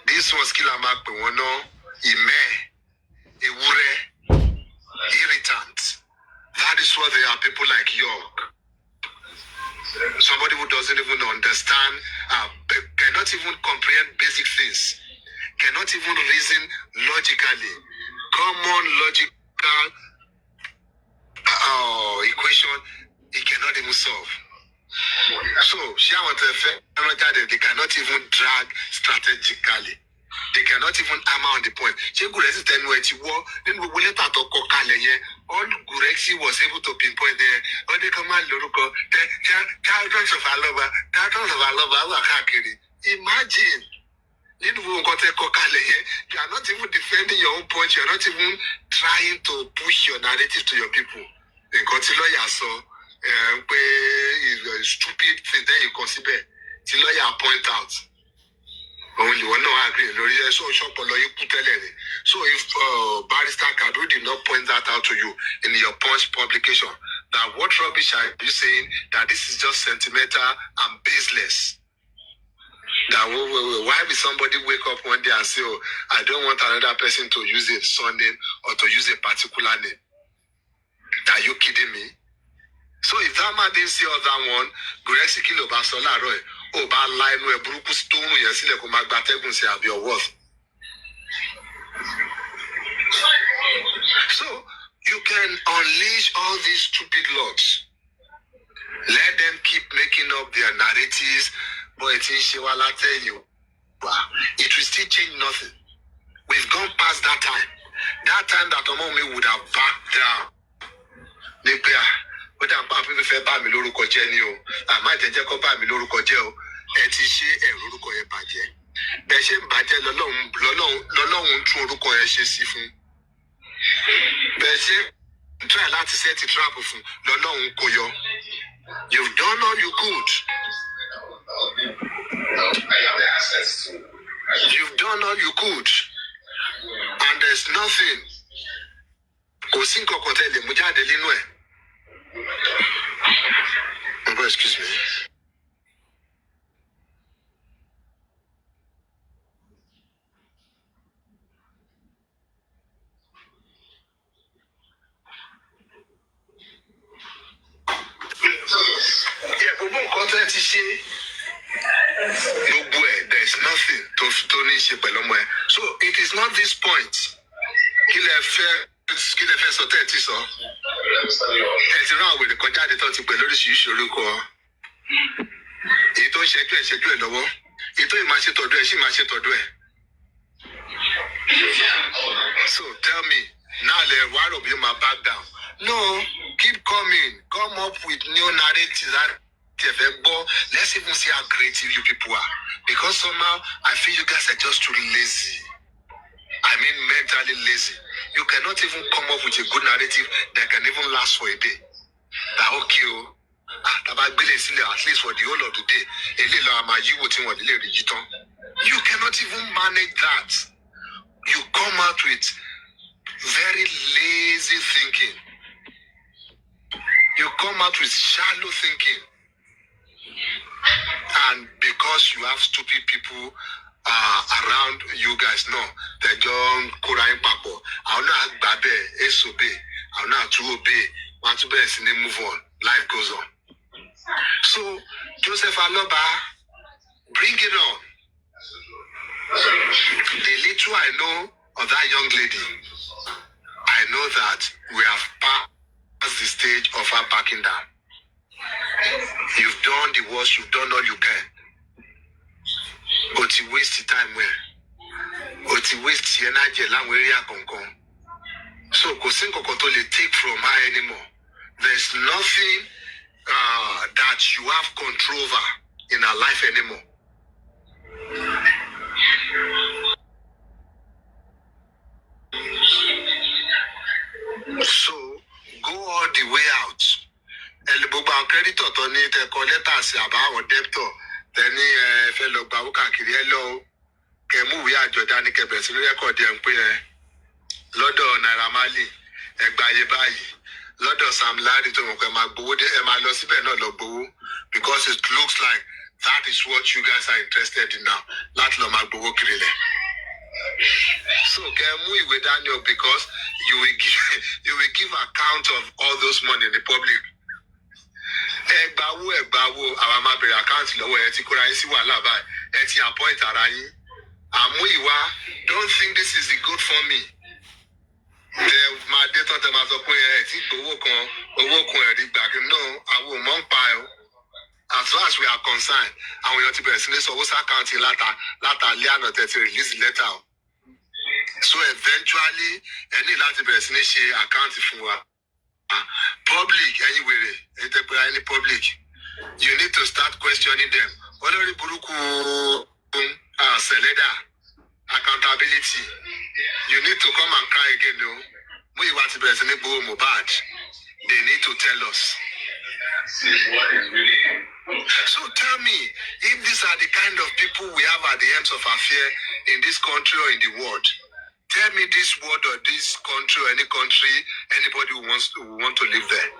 This was Kilama Pewono, Ime, Ewure, irritant. That is what they are, people like York. Somebody who doesn't even understand, cannot even comprehend basic things, cannot even reason logically. Common logical equation, he cannot even solve. So, they cannot even drag strategically. They cannot even hammer on the point. All Gurexi was able to pinpoint there. All the command Loruko, thousands of aloba, imagine. You are not even defending your own point. You are not even trying to push your narrative to your people. In lawyer saw stupid thing that you consider. The lawyer point out. Only one no agree. So if Barrister Kadu did not point that out to you in your Punch publication, that what rubbish are you saying that this is just sentimental and baseless? That why will somebody wake up one day and say, oh, I don't want another person to use a surname or to use a particular name? Are you kidding me? So if that man didn't see all that one, Gurexi kilo basola roy, oh ba line we buruku stone yesile ko magba tegun say abi your worth. So you can unleash all these stupid lords. Let them keep making up their narratives, but it will still change nothing. We've gone past that time. That time that Omomi would have backed down. But I'm people fẹ́ bá mi lórúkọ jẹ́ ni o. Àmọ́ jẹ́jẹ́ kó bá mi lórúkọ jẹ́ o. Ẹ ti ṣe lórúkọ yẹn bàjẹ́. Bẹ́ẹ̀ ṣe ń bàjẹ́ lọ́lọ́run tún orúkọ yẹn ṣe sí fún. Bẹ́ẹ̀ ṣe try láti set a trap fún lọ́lọ́run kò yọ. You've done all you could. You've done all you could. And there's nothing. Kò sí nǹkan kan tẹ́lẹ̀ mú jáde nínú ẹ̀. Excuse me. There's nothing to so it is not this point. Ẹ̀sìn náà wèrè kan jáde tó ti pè lóríṣiríṣi orúkọ. Èyí tó ń ṣẹ́jú ẹ̀ lọ́wọ́. Èyí tó ì máa ṣe tọ̀dọ̀ ẹ̀ sì máa ṣe tọ̀dọ̀ ẹ̀. So tell me, now the war of you ma back down. No, keep coming. Come up with new narratives. Let's even see how creative you people are. Because somehow I feel you guys are just too lazy. I mean mentally lazy. You cannot even come up with a good narrative that can even last for a day. That okay, at least for the whole of the day. You cannot even manage that. You come out with very lazy thinking. You come out with shallow thinking. And because you have stupid people around you guys, no, they don't Korean papo. I'll not babe, obey. I'll not to obey. Want to be and move on. Life goes on. So Joseph Aloba, bring it on. The little I know of that young lady, I know that we have passed the stage of her backing down. You've done the worst, you've done all you can. But you waste the time where? But you waste the energy so Kosinko take from her anymore. There's nothing that you have control over in her life anymore. So go all the way out. Elboba creditor to need a collector about debtor. Then fellow Babuka Kiriello Kemu we are Jordani Kebes record the empire. Lodo Naramali, Egbayebayi, Lodo Sam Ladi to Mokamabu, Emalosibe no Lobu, because it looks like that is what you guys are interested in now. Not Lomabu Kirile. So Kemu ìwé Daniel, because you will give account of all those money in the public. Ẹgbàwo àwọn máa bẹ̀rẹ̀ àkáǹtì lọ́wọ́ ẹ ti kóra yín sí wàhálà báyìí ẹ ti appoint ara yín. Àmúyìwá, don't think this is the good for me. Ẹ máa dé tán tẹ máa sọ pé ẹ ti gbowó kan ẹ̀rí gbà kí no àwọn ò mọ̀ ń pa ẹ. As far as we are concerned, àwọn èèyàn ti bẹ̀rẹ̀ sí ní sanwó sí àkáǹtì látàlẹ́ àná tẹ̀ ti release the letter. So eventually ẹ ní láti bẹ̀rẹ̀ sí ní ṣe àkáǹtì fún wa. Public, anyway, any public, you need to start questioning them. Olórí burúkú Seleda, accountability. You need to come and cry again, no? Muyiwa ti bẹ̀rẹ̀ sí ní gbowó Mohbad. They need to tell us. So tell me, if these are the kind of people we have at the ends of affair in this country or in the world, tell me this word or this country or any country, anybody who want to live there.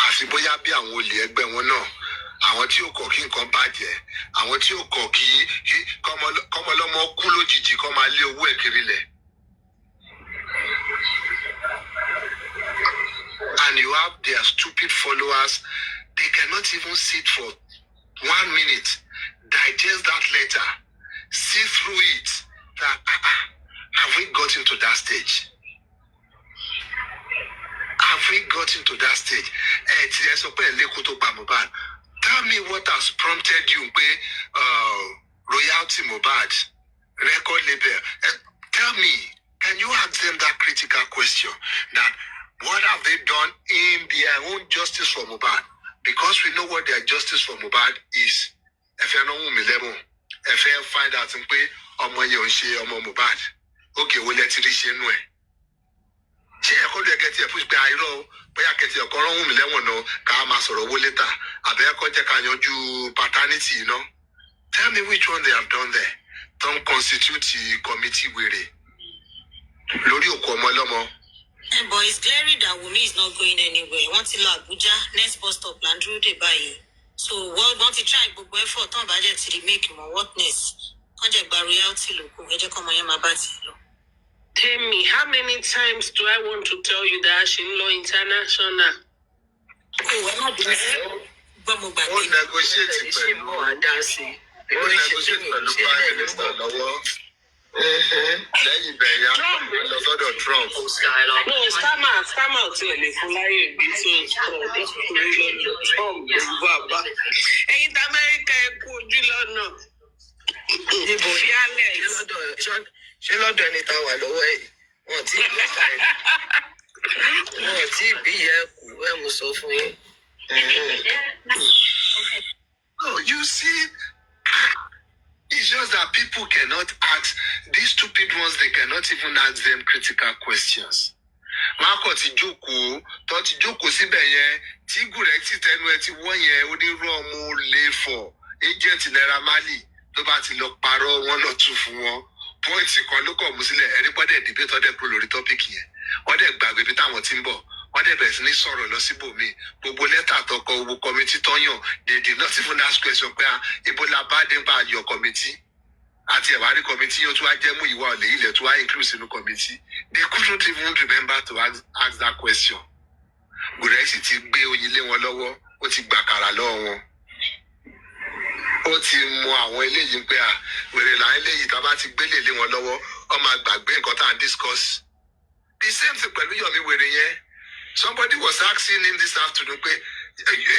Àfi bóyá bí àwọn olè ẹgbẹ́ wọn náà, àwọn tí ó kọ̀ kí nǹkan bàjẹ́, àwọn tí ó kọ̀ kí kọ́mọlọ́mọ kú lójijì kọ́ máa lé owó ẹ̀ kiri lẹ̀. And you have their stupid followers, they cannot even sit for 1 minute, digest that letter, see through it. That have we gotten to that stage? Have we gotten to that stage? Tell me what has prompted you, royalty Mohbad, record label. Tell me, can you ask them that critical question? That what have they done in their own justice for Mohbad? Because we know what their justice for Mohbad is. If you know if you find out ọmọ yẹn ò ń ṣe ọmọ Mohbad, okay, wo lẹ ti rí ṣe nú ẹ. Ṣé ẹ̀kọ́ ló yẹ kẹ́tì ẹ̀ fún ìgbà àìrọ̀ bóyá kẹ́tì ẹ̀kọ́ rán Wùmí lẹ́wọ̀n náà ká máa sọ̀rọ̀ owó létà àbẹ́ ẹ̀kọ́ jẹ́ ká yanjú paternity yìí ná. Tell me which one they have done there. Don't constitute committee wèrè lórí òkú ọmọ ọlọ́mọ. But it's clear that Wunmi is not going anywhere. Wọ́n ti lọ Abuja, next bus stop là ń dúró dè báyìí. So wọ́n ti try gbogbo effort tán bàjẹ́ ti remake mọ̀ whatness. Tell me, how many times do I want to tell you that Shinlo International? Negotiate pẹ̀lú Prime Minister lọ́wọ́. Lẹ́yìn bẹ̀yà lọ́sọ́dọ̀ Trump. No, scammer ò tiẹ̀ lè fún láyé ibi tó Trump ló bá bá. Ẹ̀yin tí Amẹ́ríkà ẹ kú ojú lọ́nà. Níbo ṣé lọ́dọ̀ ẹni tá a wà lọ́wọ́ ẹ̀ wọ́n tí bí yẹ kú ẹ̀ mo sọ fún yín. No, you see, it's just that people cannot ask, these stupid ones, they cannot even ask them critical questions. Wọ́n á kọ̀ ti jókòó, tó ti jókòó síbẹ̀ yẹn, tí gùrẹ́ ti tẹnu ẹ ti wọ́n yẹn, onírú ọmọ lè fọ̀, agent Naira Marley. Tó bá ti lọ parọ́ wọn lọ tún fún wọn pọ́ìntì kan ló kọ̀ mú sílẹ̀ ẹ̀rí pọ́dẹ̀ dìbò tó dẹ̀ kúrò lórí tọ́pìkì yẹn wọ́n dẹ̀ gbàgbé bí táwọn ti ń bọ̀ wọ́n dẹ̀ bẹ̀rẹ̀ sí ní sọ̀rọ̀ lọ síbòmíì gbogbo lẹ́tà tọkọ owó kọmitì tọ́yàn they did not even ask question pé ibo la bá dé bá yọ kọmitì àti ẹ̀wárí kọmitì yóò tún wá jẹ́ mú ìwà ọ̀lẹ́ ilẹ̀ tún wá include sínú kọmitì they couldn't even remember to ask that question. Gùrẹ́sì ti gbé oyin lé wọn lọ́wọ́ ó ti gbàkàrà lọ́wọ́ wọn. Ó ti mọ àwọn eléyìí pé wèrè là eléyìí tá a bá ti gbélé lé wọn lọ́wọ́ ó máa gbàgbé nǹkan tá à ń discuss. The same thing pẹ̀lú Yomi wèrè yẹn. Somebody was asking him this afternoon pé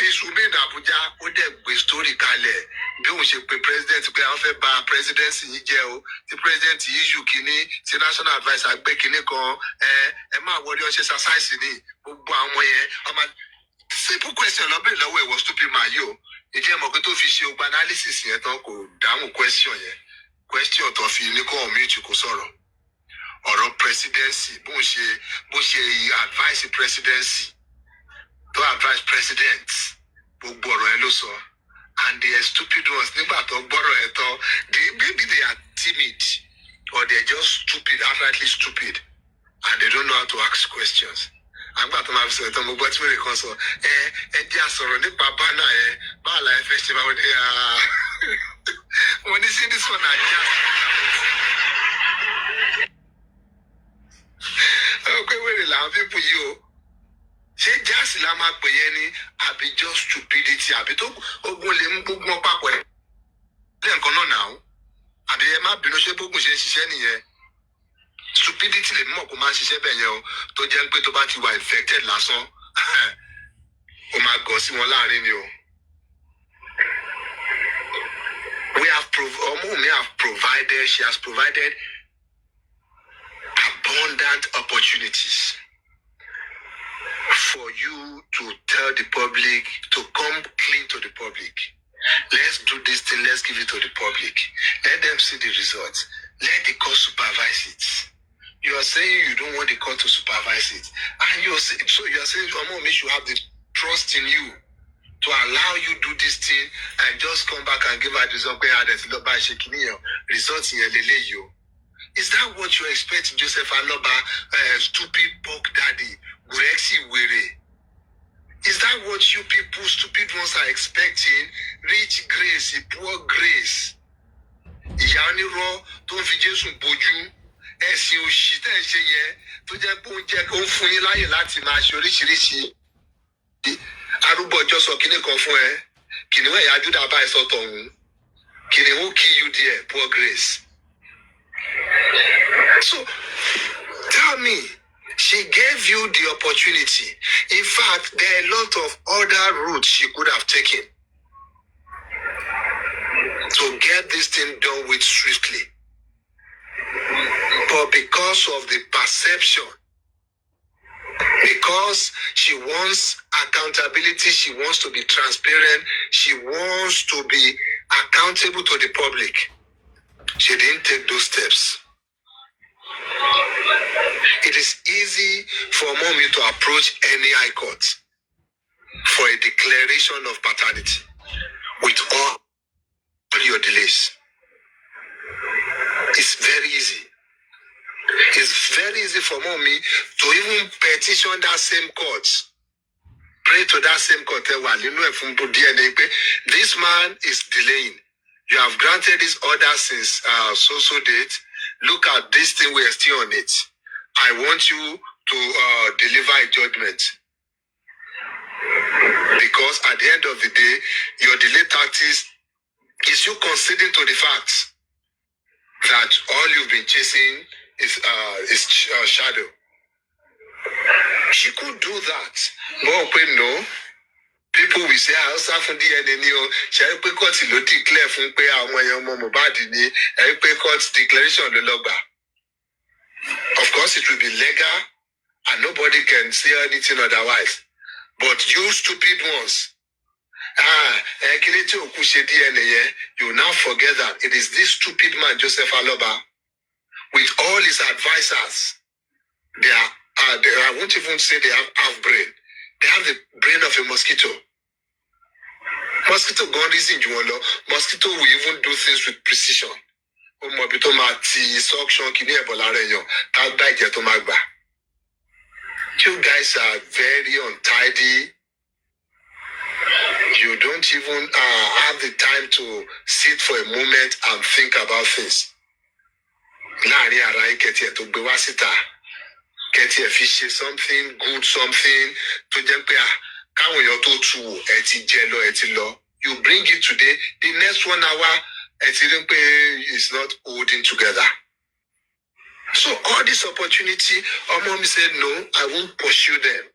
Ìṣùmí ní Abuja ó dẹ̀ gbé story kalẹ̀ bí òun ṣe pe president pé àwọn fẹ́ bà presidency yìí jẹ́ o tí president issue kìíní tí national adviser gbé kìíní kan ẹ máa wọlé ọṣẹ exercise ní gbogbo àwọn yẹn ọmọ simple question lọ́bẹ̀rẹ̀ lọ́wọ́ ìwọ stupid man yìí o. Ìjẹ́ mọ̀ pé tó fi ṣe ogba analysis yẹn tán kò dáhùn question yẹn. Question tó fi ní kó ọ̀mìtì kò sọ̀rọ̀. Ọ̀rọ̀ presidency bó ṣe advice presidency tó advice president gbogbo ọ̀rọ̀ yẹn ló sọ. And they are stupid ones nígbà tó gbọ́rọ̀ ẹ̀ tán maybe they are timid or they are just stupid, outrightly stupid and they don't know how to ask questions. Àgbà tó máa fi sọ̀rọ̀ tán mo gbọ́ tí wèrè kan sọ ẹ jẹ́ àsọ̀rọ̀ nípa bánà ẹ báà láì fẹ́ ṣe báwọn ní wọ́n ní sí this one na just àwọn people yìí o. Ṣé jáàsì la máa pè yẹn ni àbí just stupidity àbí tó ogun lè mú gbogbo wọn papọ̀ lẹ́ẹ̀kan náà náà àbí ẹ má bínú ṣé gbogbo ṣe ń ṣiṣẹ́ nìyẹn. Stupidity lè mọ̀ kó máa ń ṣiṣẹ́ bẹ́ẹ̀ yẹn o tó jẹ́ pé tó bá ti wà infected lásán ó máa gọ̀ sí wọn láàrin ni o. She has provided abundant opportunities for you to tell the public, to come clean to the public. Let's do this thing, let's give it to the public. Let them see the results. Let the court supervise it. You are saying you don't want the court to supervise it. And you are saying, so you are saying, Mom, we should have the trust in you to allow you do this thing and just come back and give her the result. Results in you. Is that what you expect, Joseph Aloba, stupid pork daddy, Gurexi Were? Is that what you people, stupid ones, are expecting? Rich grace, poor grace. Ìyá ro tó ń fi Jésù bojú, ẹ̀sìn òṣì tẹ́ ẹ ṣe yẹn tó jẹ́ pé ó jẹ́ kó ń fún yín láyè láti máa ṣe oríṣiríṣi. Arúgbó ọjọ́ sọ kíní kan fún ẹ, kìnìún ẹ̀yà Júdà bá ẹ sọ tọ̀hún, kìnìún will kill you there, poor grace. So, tell me, she gave you the opportunity. In fact, there are a lot of other routes she could have taken to get this thing done with swiftly. But because of the perception, because she wants accountability, she wants to be transparent, she wants to be accountable to the public, she didn't take those steps. It is easy for mommy to approach any high court for a declaration of paternity with all your delays. It's very easy. It's very easy for mommy to even petition that same court, pray to that same court. This man is delaying. You have granted this order since so date. Look at this thing, we are still on it. I want you to deliver a judgment. Because at the end of the day, your delay tactics is you conceding to the fact that all you've been chasing is shadow. She could do that. No. People will say, I also have DNA. Shall we court to declare from pay our Mobadi, every court declaration of the logba. Of course, it will be legal and nobody can say anything otherwise. But you stupid ones, you now forget that it is this stupid man, Joseph Aloba, with all his advisors. I won't even say they have half brain. They have the brain of a mosquito. Mosquito gone reason you want. Mosquito will even do things with precision. You guys are very untidy. You don't even have the time to sit for a moment and think about things. Get your fish, something good, something to them. You bring it today, the next 1 hour, is not holding together. So all this opportunity, our mom said, no, I won't pursue them.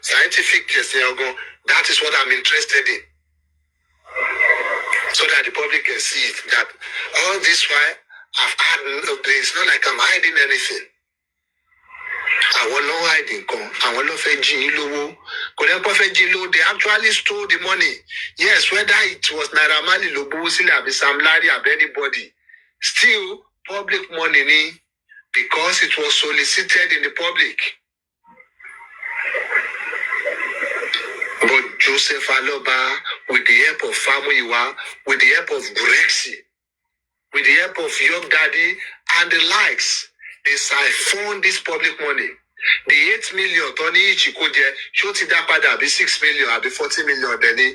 Scientific testing, that is what I'm interested in. So that the public can see it, that all this while, I've had, it's not like I'm hiding anything. I want no hiding. I want no fedjin. They actually stole the money. Yes, whether it was Naira Marley, Lobo, Sam Larry, or anybody, still public money because it was solicited in the public. But Joseph Aloba, with the help of Famuyiwa, with the help of Gurexi, with the help of Young Daddy and the likes, they siphoned this public money. The 8 million, Tony Chikoje, shoti dapada be 6 million, be 40 million, Denny.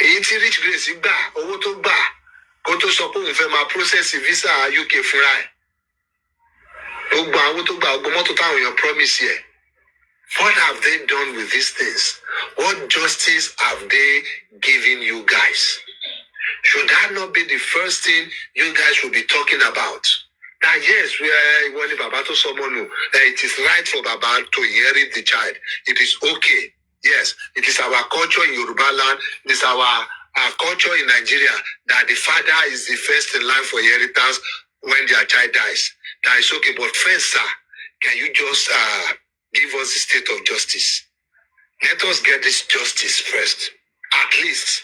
Eighty rich grace, ba, owo to ba. Kó tó sọ pé òun fẹ́ máa process visa UK fúnra ẹ̀. Gbogbo àwọn tó gba ọgbọ́n mọ́tò táwọn èèyàn promise yẹ. What have they done with these things? What justice have they given you guys? Should that not be the first thing you guys should be talking about? That yes, we are when Baba to someone who it is right for Baba to inherit the child. It is okay. Yes, it is our culture in Yoruba land. It is our culture in Nigeria that the father is the first in line for inheritance when their child dies. That is okay. But first, sir, can you just give us the state of justice? Let us get this justice first. At least,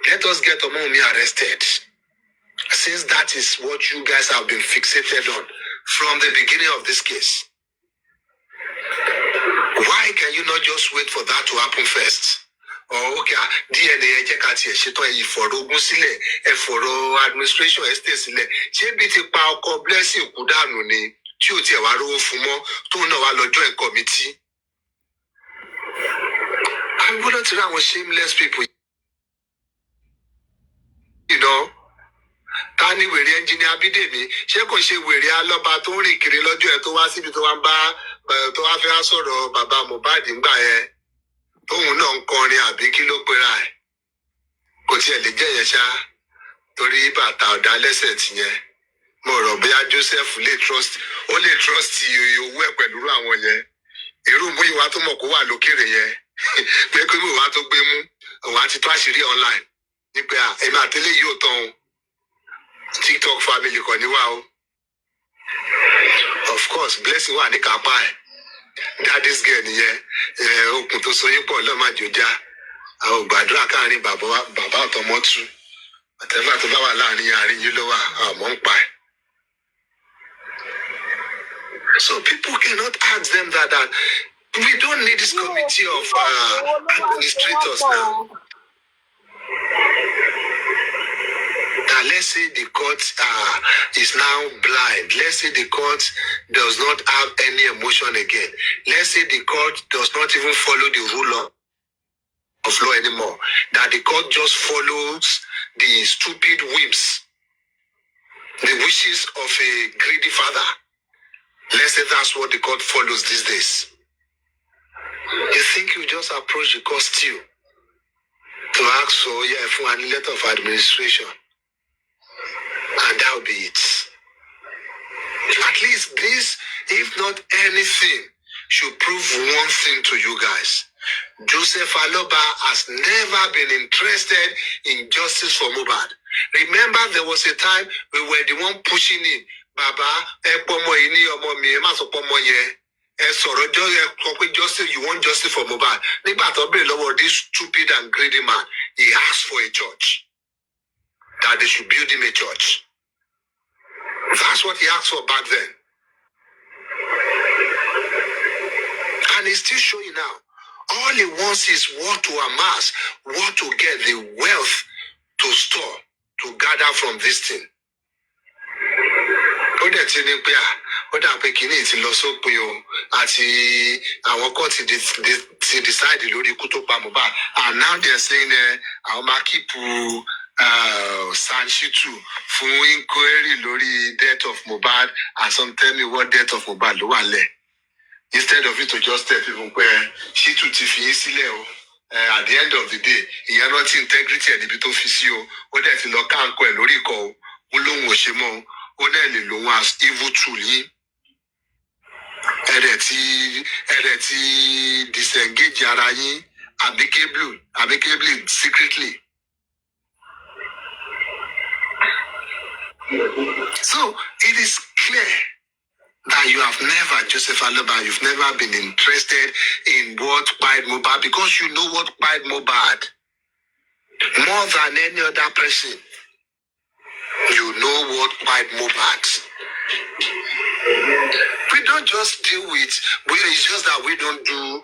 let us get Omomi arrested. Since that is what you guys have been fixated on from the beginning of this case. Why can you not just wait for that to happen first? Oh, okay, DNA check out here. She told you for Ogusile, for administration estate. She beat a power blessing Kudanu ni. Chuti Waro Fumo, to know a joint committee. I'm going to run with shameless people. You know? Tani wèrè engineer Bídèmí ṣé kò ṣe wèrè aloba tó ń rìn kiri lọ́jọ́ ẹ̀ tó wá síbi tó wá ń bá tó wá fẹ́ sọ̀rọ̀ bàbá Mohbad ńgbà yẹn tóun náà ń kọrin àbí kí ló pera ẹ̀ kò tiẹ̀ lè jẹ́ yẹn ṣá torí bàtà ọ̀dà lẹ́sẹ̀ tìyẹn mo rò bóyá Joseph lè trust owó ẹ̀ pẹ̀lú àwọn yẹn irú mú ìwà tó mọ̀ kó wà lókèrè yẹn pé kí ìwà tó gbé mú òun àti tó àṣírí online ní pé èmi àtẹlẹ́ yìí ò tán o. TikTok family kan níwá o. Of course, blessing wà ní kápá ẹ̀. Daddy's girl nìyẹn. Okùn tó soyún pọ̀ lọ́màjòjá. Àwọn gbàdúrà káàrin bàbá ọ̀tọ̀mọ́ tú. Àtẹ̀fà tó bá wà láàrin àárín yìí ló wà àmọ́ ń pa ẹ̀. So people cannot ask them that we don't need this committee of administrators now. Let's say the court is now blind. Let's say the court does not have any emotion again. Let's say the court does not even follow the rule of law anymore. That the court just follows the stupid whims, the wishes of a greedy father. Let's say that's what the court follows these days. You think you just approach the court still to ask for a letter of administration. And that'll be it. At least this, if not anything, should prove one thing to you guys. Joseph Aloba has never been interested in justice for Mohbad. Remember, there was a time we were the one pushing him. Baba, justice, you want justice for Mohbad. This stupid and greedy man, he asked for a church. That they should build him a church. That's what he asked for back then. And he's still showing now. All he wants is what to amass, what to get, the wealth to store, to gather from this thing. Ó dẹ̀ ti ní pé ó dà pé kìíní ti lọ sópin o àti àwọn kan ti decide lórí ikú tó pa Mohbad. And now they're saying àwọn máa keep Sanshitu fún inquiry lórí death of Mohbad and some tell me what death of Mohbad ló wà lẹ̀. Instead of it to just tell people pé Shitu ti fi yín sílẹ̀ o. At the end of the day, ìyẹn rántí integrity ẹ̀ níbi tó fi sí o. Ó dẹ̀ ti lọ káńkọ́ ẹ̀ lórí ikọ̀ o. Ó lóun ò ṣe mọ́ o. Ó dẹ̀ lè lòun as evil tool yín. Ẹ̀rẹ̀ ti disengage ara yín amicably secretly. So it is clear that you have never, Joseph Aloba, you've never been interested in what pied Mohbad because you know what pied Mohbad more than any other person. You know what pied Mohbad. We don't just deal with, it's just that we don't do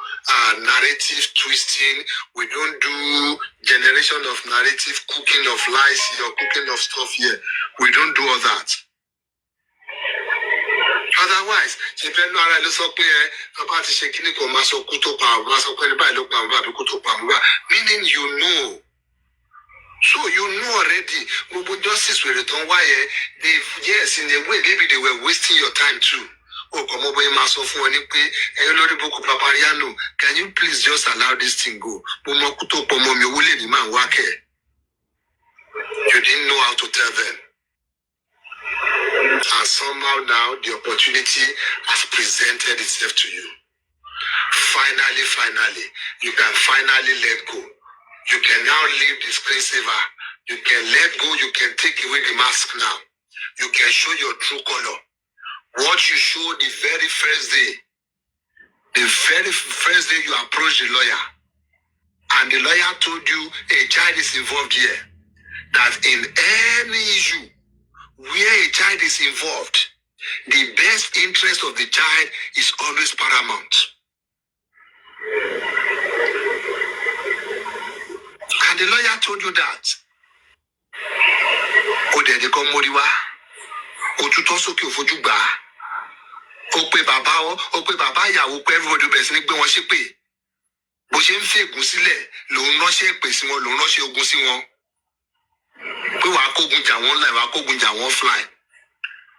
narrative twisting. We don't do generation of narrative, cooking of lies here, cooking of stuff here. We don't do all that. Otherwise, meaning you know. So So you know already, justice will return. Why? Yes, in a way, maybe they were wasting your time too. Oh, come over, can you please just allow this thing go? You didn't know how to tell them. And somehow now the opportunity has presented itself to you. Finally, you can finally let go. You can now leave the screensaver. You can let go. You can take away the mask now. You can show your true color. What you showed the very first day you approached the lawyer, and the lawyer told you a child is involved here, that in any issue where a child is involved, the best interest of the child is always paramount. And the lawyer told you that. Everybody bẹ̀rẹ̀ sí ní gbé wọn ṣépè. Bó ṣe ń fi ègún sílẹ̀, lòun ránṣẹ́ èpè sí wọn, lòun ránṣẹ́ ogun sí wọn. Pé wàá kógun jà wọ́n online, wàá kógun jà wọ́n offline.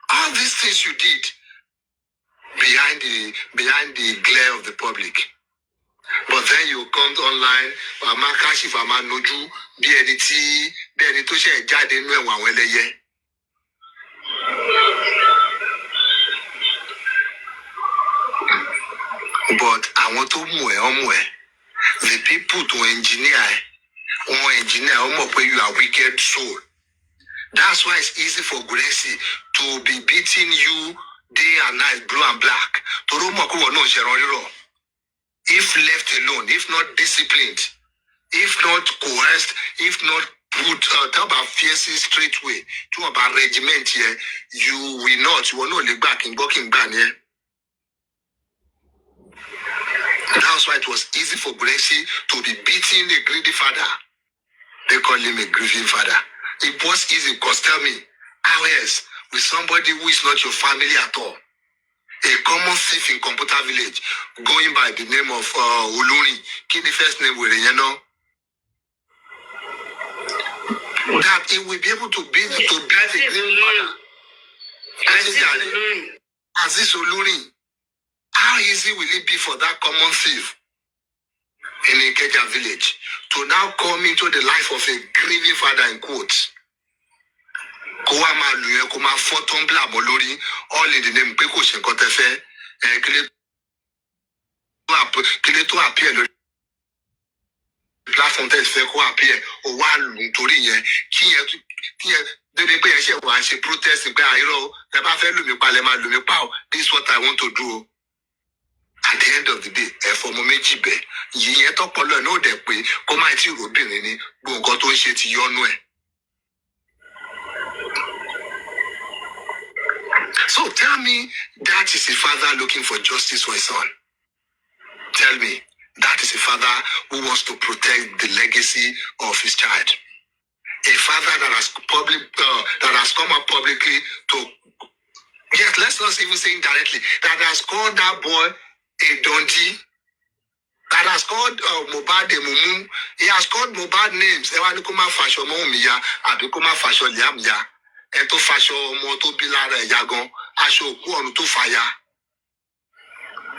All these things you did behind the glare of the public. But then you come online, Mama Kashi, Mama Noju, bí ẹni tó ṣe jáde nínú ẹ̀wọ̀n àwọn ẹlẹ́yẹ. But àwọn tó mú ẹ, the people to engineer you are wicked soul. That's why it's easy for Gracie to be beating you day and night, blue and black. If left alone, if not disciplined, if not coerced, if not put talk about fierce straight way, talk about regiment here, you will not live back in walking ban here. That's why it was easy for Gracie to be beating a greedy father. They call him a grieving father. It was easy because tell me, how else with somebody who is not your family at all? A common thief in Computer Village, going by the name of Oluri. Kí ni first name were you know? That he will be able to beat a grieving father. Aziz Oluri. How easy will it be for that common thief in Ikeja village to now come into the life of a grieving father in quotes? All in the name Peko Shenkotefe, Kileto appear platform test Feko appear or one Tori, she protest in Cairo, this is what I want to do. At the end of the day, for Momejibe, Yetopolo no de way, come at you, Robin, go got to shit your way. So tell me, that is a father looking for justice for his son. Tell me, that is a father who wants to protect the legacy of his child. A father that has come up publicly to, yes, let's not even say indirectly, that has called that boy a donkey, that has called Mohbad a mumu. He has called Mohbad names. Ewanikuma fasho momiya, abikuma fasho liamya, eto fasho moto bilara yagon, asho kuonu to fire.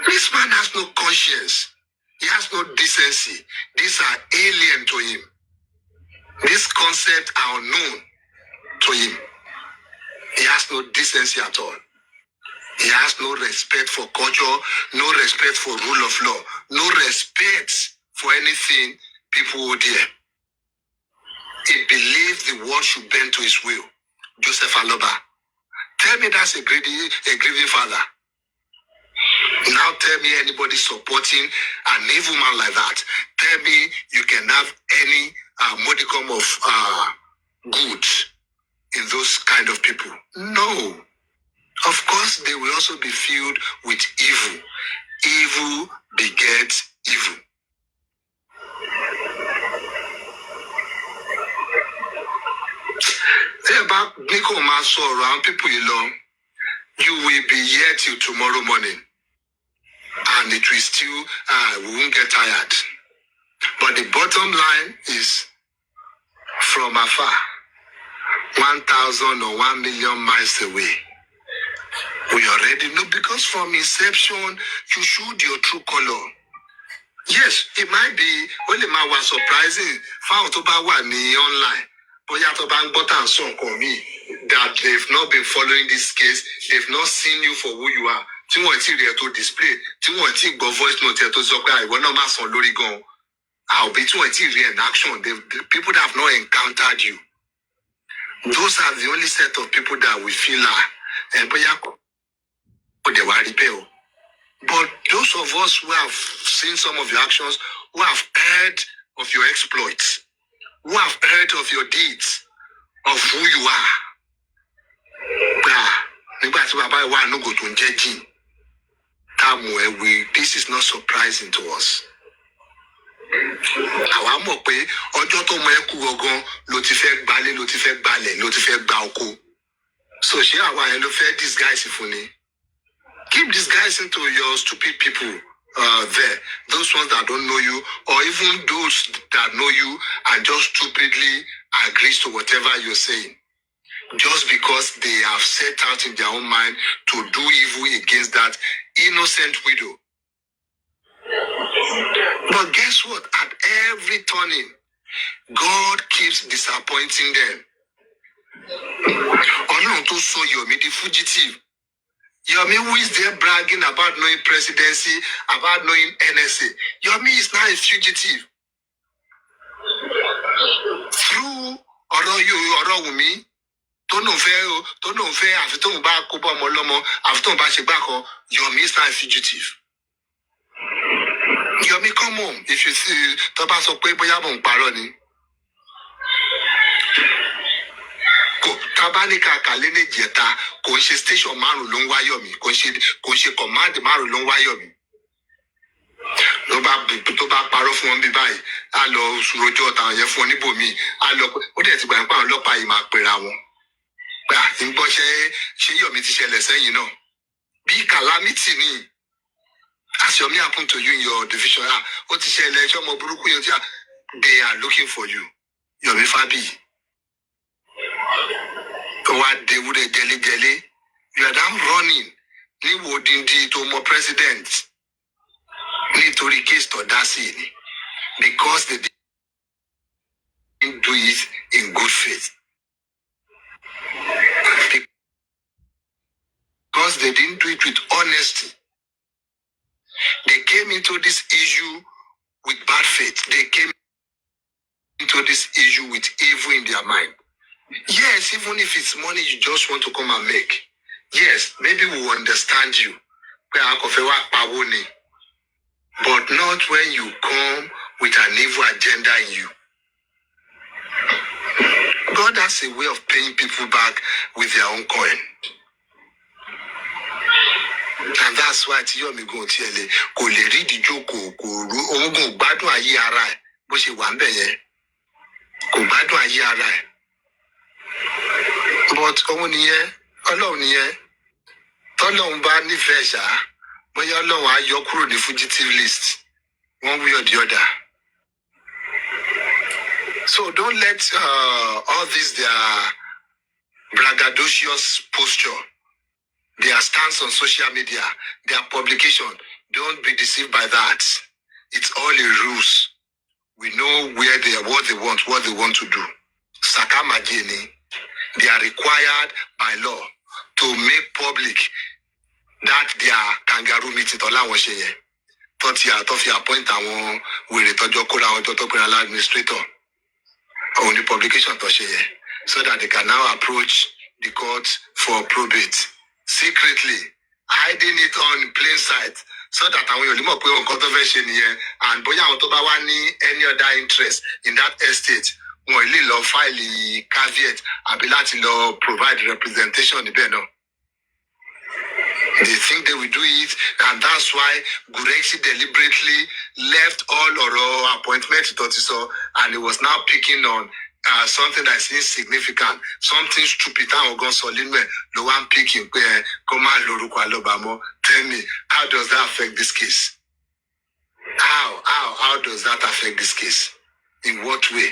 This man has no conscience. He has no decency. These are alien to him. These concepts are unknown to him. He has no decency at all. He has no respect for culture, no respect for rule of law, no respect for anything people hold dear. He believes the world should bend to his will. Joseph Aloba. Tell me that's a grieving father. Now tell me anybody supporting an evil man like that. Tell me you can have any modicum of good in those kind of people. No. Of course, they will also be filled with evil. Evil begets evil. About Nico Maso around people you will be here till tomorrow morning. And it will still, we won't get tired. But the bottom line is, from afar, 1,000 or 1 million miles away. We already know, because from inception, you showed your true color. Yes, it might be only my was surprising. Found to buy one online. But you have to bank button song on me that they've not been following this case, they've not seen you for who you are. Tí wọ́n ti rí ẹ tó display, tí wọ́n ti gbọ́ voice note ẹ tó sọ pé ìwọ náà máa sàn lórí gan. I'll be tí wọ́n ti rí in action. The people that have not encountered you. Those are the only set of people that we feel but those of us who have seen some of your actions, who have heard of your exploits, who have heard of your deeds, of who you are. This is not surprising to us. Àwa mọ̀ pé ọjọ́ tó mọ ẹ kú gangan ló ti fẹ́ gbalé, ló ti fẹ́ gbalẹ̀, ló ti fẹ́ gba oko. So ṣé àwa yẹn ló fẹ́ disguise fún ni? Keep disguising to your stupid people there. Those ones that don't know you, or even those that know you and just stupidly agrees to whatever you're saying. Just because they have set out in their own mind to do evil against that innocent widow. But guess what? At every turning, God keeps disappointing them. Ọlọ́run tó sọ Yomi the fugitive. Yomi, who is there bragging about knowing presidency, about knowing NSA. Yomi is now a fugitive. Through ọ̀rọ̀ Wùmí, tó lóun fẹ́ àfi tóun bá kó bọ́ ọmọ ọlọ́mọ, àfi tóun bá ṣe gbá kan, Yomi is now a fugitive. Yomi, come home. If you see, tó bá sọ pé bóyá mò ń parọ́ ni. Tabanika Kalene Jeta, kò ń ṣe station márùn ló ń wá Yomi, kò ń ṣe command márùn ló ń wá Yomi. Tó bá parọ́ fún wọn bí báyìí, á lọ rojọ́ ọ̀tàn yẹn fún ọ níbòmíì, á lọ ó dẹ̀ ti gbà nípa àwọn ọlọ́pàá yìí máa pera wọn. Gbà ń gbọ́ ṣé Yomi ti ṣẹlẹ̀ sẹ́yìn náà. Bí calamity ni. As Yomi happened to you in your division, ó ti ṣẹlẹ̀ ẹjọ́ ọmọ burúkú yẹn tí they are looking for you. Yomi Fabi. What they would jelly. You are now running. Ni wo dindi to more president. Ni to the case to Dasi. Because they didn't do it in good faith. Because they didn't do it with honesty. They came into this issue with bad faith. They came into this issue with evil in their mind. Yes, even if it's money you just want to come and make. Yes, maybe we will understand you. But not when you come with an evil agenda in you. God has a way of paying people back with their own coin. And that's why Yomi go tell you, kò lè rí ìdíjókòó, kò rú ogun gbádùn ayé ara ẹ̀ bó ṣe wà ńbẹ̀ yẹn. Kò gbádùn ayé ara ẹ̀. But òun nìyẹn, Ọlọ́run nìyẹn. Tọ́lọ́run bá nífẹ̀ẹ́ ṣá, bóyá Ọlọ́run á yọ kúrò ní fugitive list, one way or the other. So don't let all this their braggadocious posture, their stance on social media, their publication, don't be deceived by that. It's all a ruse. We know where they are, what they want to do. Sakamagini, they are required by law to make public that their kangaroo meeting to allow us here. Tofi appoint àwọn wèrè tọ́jọ́ kóra àwọn tó pera administrator. Only publication to share, so that they can now approach the court for probate secretly, hiding it on plain sight, so that àwọn yòó lè mọ̀ pé nǹkan tó fẹ́ ṣe nìyẹn, and bóyá àwọn tó bá wá ní any other interest in that estate, wọn lè lọ file caveat àbí láti lọ provide representation níbẹ̀ náà. They think they will do it, and that's why Gurexi deliberately left all Oro appointment to Totiso, and he was now picking on something that's insignificant, something stupid. Tell me, how does that affect this case? How does that affect this case? In what way?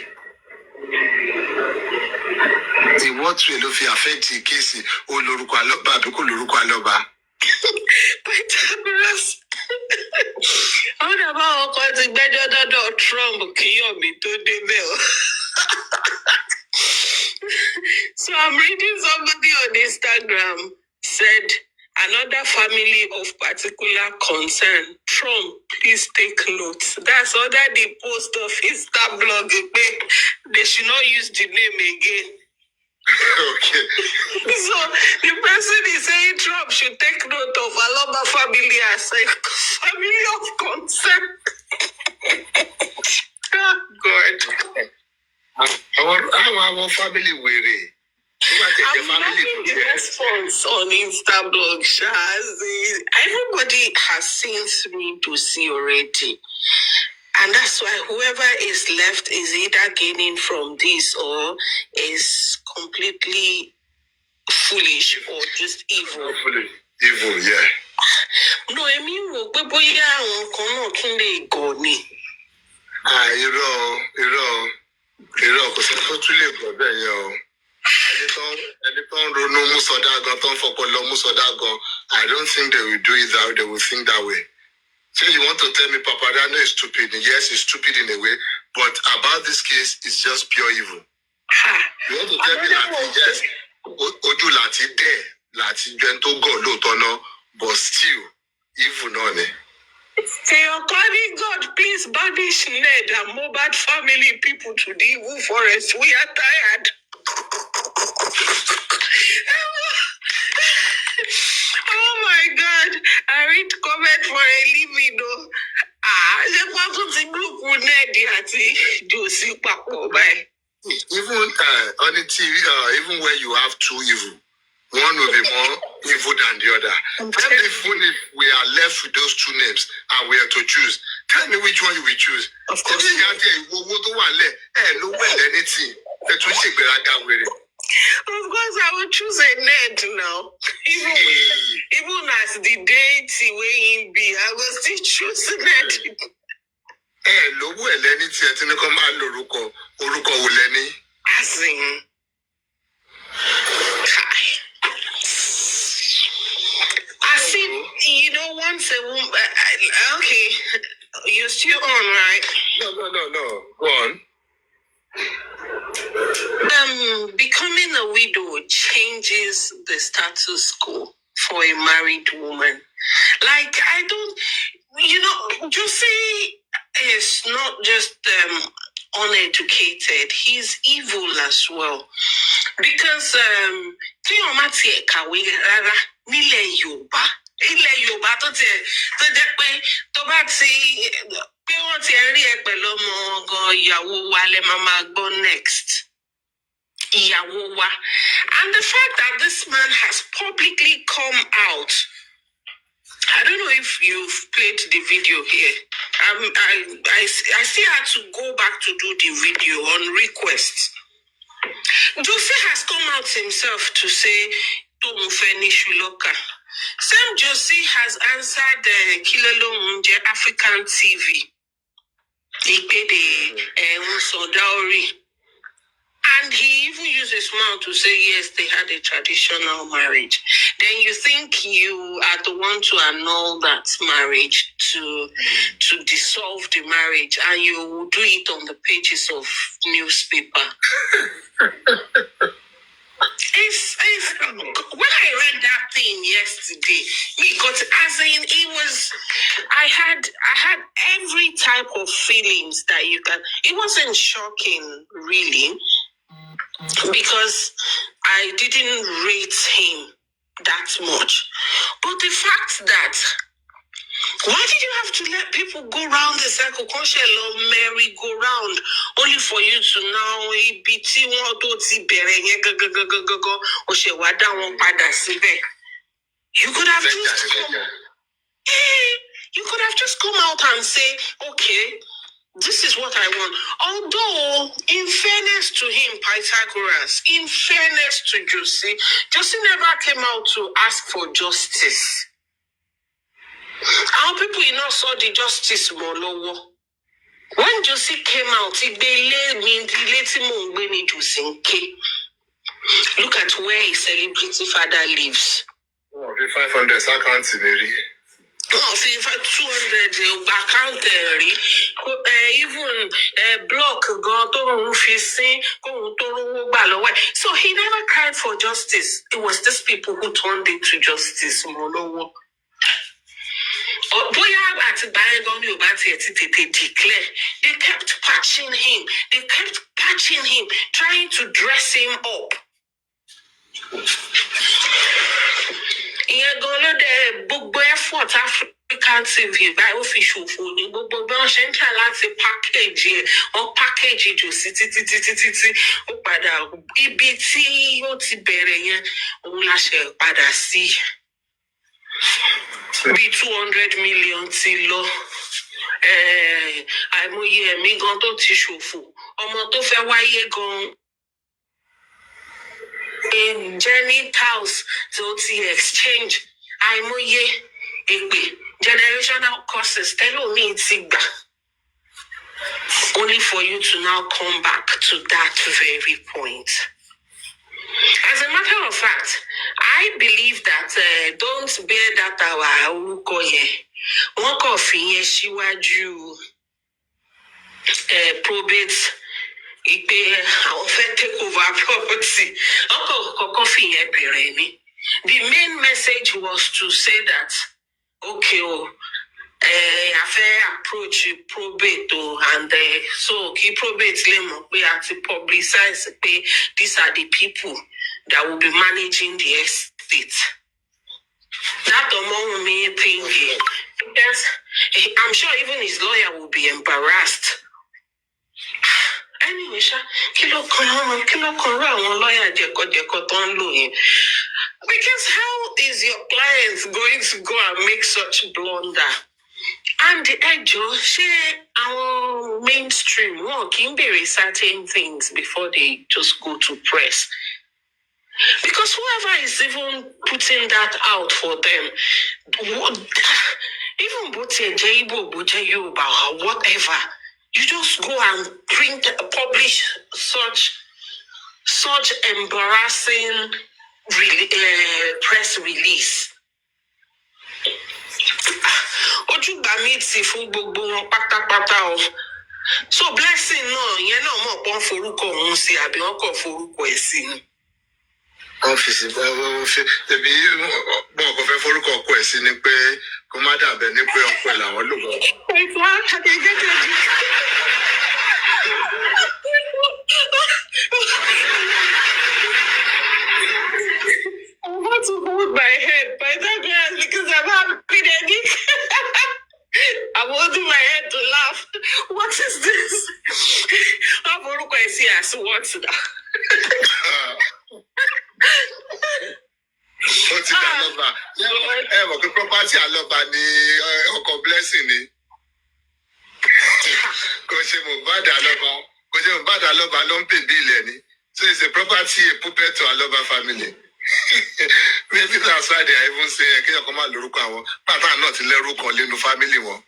In what way ló fi affect the case? O lórúkọ aloba àbí kò lórúkọ aloba? Pythagoras. How about ọkọ ti gbẹ́jọ́ dọ́dọ̀ Trump kí Yomi tó débẹ̀ o? So I'm reading somebody on Instagram said another family of particular concern. Trump, please take note. That's under the post of Insta blog. They should not use the name again. Okay. So the person is saying Trump should take note of aloba family as a family of concern. Oh God. Our family weary. I'm loving the response on Insta blog, Shaz. Everybody has seen through to see already. And that's why whoever is left is either gaining from this or is completely foolish or just evil. Foolish. Evil, yeah. No, I mean, kò sí tó tún lè gbọ́ bẹ́ẹ̀ yẹn o. Ẹni tó ń ronú músọdá gan, tó ń fọpọlọ músọdá gan, I don't think they will do it that way, they will think that way. So you want to tell me Papadano is stupid? Yes, he's stupid in a way, but about this case, it's just pure evil. You want to tell me that, yes, ojú láti dẹ̀, láti jẹun tó gọ̀ lóòótọ́ náà, but still, evil náà ni. Calling God, please banish Ned and Mobad family people to the evil forest. We are tired. Oh my God. I read comment for a living though. The person to group Ned ati Josie Papo by. Even on the TV, even when you have two evil, one will be more evil than the other. Tell me if we are left with those two names and we are to choose. Tell me which one you will choose. Of course. Of course, I will choose a Ned now. Even as the deity way in be, I will still choose a Ned. As in, you know, once a woman, okay, you're still on, right? No. Go on. Becoming a widow changes the status quo for a married woman. Like, I don't, you know, Josie is not just uneducated, he's evil as well. Because, nílẹ̀ Yorùbá tó jẹ́ pé tó bá ti pé wọ́n ti rí ẹ pẹ̀lú ọmọ gan ìyàwó wa lẹ máa gbọ́ next. Ìyàwó wa. And the fact that this man has publicly come out, I don't know if you've played the video here. I still had to go back to do the video on request. Josie has come out himself to say, Tomu finish Shuloka. Sam Josie has answered Kilelo Munje African TV. He paid a dowry. And he even used his mouth to say, yes, they had a traditional marriage. Then you think you are the one to annul that marriage, to dissolve the marriage, and you will do it on the pages of newspaper. When I read that thing yesterday, I had every type of feelings that you can. It wasn't shocking, really, because I didn't rate him that much. But the fact that, why did you have to let people go round the circle, merry-go-round, only for you to now you could have just come out and say, okay, this is what I want. Although, in fairness to him, Pythagoras, in fairness to Josie never came out to ask for justice. Our people saw the justice more lower. When Josie came out, they let me Josie. Look at where a celebrity father lives. Oh, 500 account maybe. Oh, see, if I 200 account even block gone to fishing, so he never cried for justice. It was these people who turned it to justice. Boya at Bygone declare. They kept patching him. They kept patching him, trying to dress him up. Ìyẹn gan ló dé gbogbo effort African TV báyìí ó fi ṣòfò ní gbogbo bí wọ́n ṣe ń tà láti package ẹ̀ wọ́n package jù sí títí ó padà ibi tí ó ti bẹ̀rẹ̀ yẹn òun la ṣe padà sí bí 200 million ti lọ àìmọye ẹ̀mí gan tó ti ṣòfò ọmọ tó fẹ́ wáyé gan. In Jenny house to exchange àìmọye èpè generational curses tẹ́lómi ti gbà only for you to now come back to that very point. As a matter of fact, I believe that don't bear that our orúkọ yẹn wọ́n kàn fi yẹn síwájú probate. Ìpè àwọn fẹ́ take over property. The main message was to say that, okay, I fẹ́ approach probate and so key probate lè mọ̀ pé a ti publicize pé these are the people that will be managing the estate. That among me thinking, because I'm sure even his lawyer will be embarrassed. Anyway, because how is your client going to go and make such blunder? And our mainstream can be certain things before they just go to press. Because whoever is even putting that out for them, even whatever, you just go and publish such embarrassing press release. So blessing no, you know more pon forúkọ òun sí àbí wọ́n kọ forúkọ ẹ̀ sí ni. Ọ́fíìsì tẹ̀bí bọ́n kò fẹ́ forúkọ ọkọ ẹ̀ sí ni pé kó má dàbẹ̀ ní pé ọkọ ẹ̀ làwọn lò wọ́n. I want to hold my head, Pythagoras, because I'm happy that I'm holding my head to laugh. What is this? I'm going to see us what's that. Ó ti dá lọ́ba. Mọ̀ pé property àlọ́ba ni ọkọ̀ blessing ni. Kò ṣe Mohbad àlọ́ba ló ń pè bí ilẹ̀ ni. So it's a property a puppet to Aloba family. Maybe that's why they are even saying kí ọkọ máa lórúkọ àwọn pátá náà ti lẹ́rú kan lẹ́nu family wọn.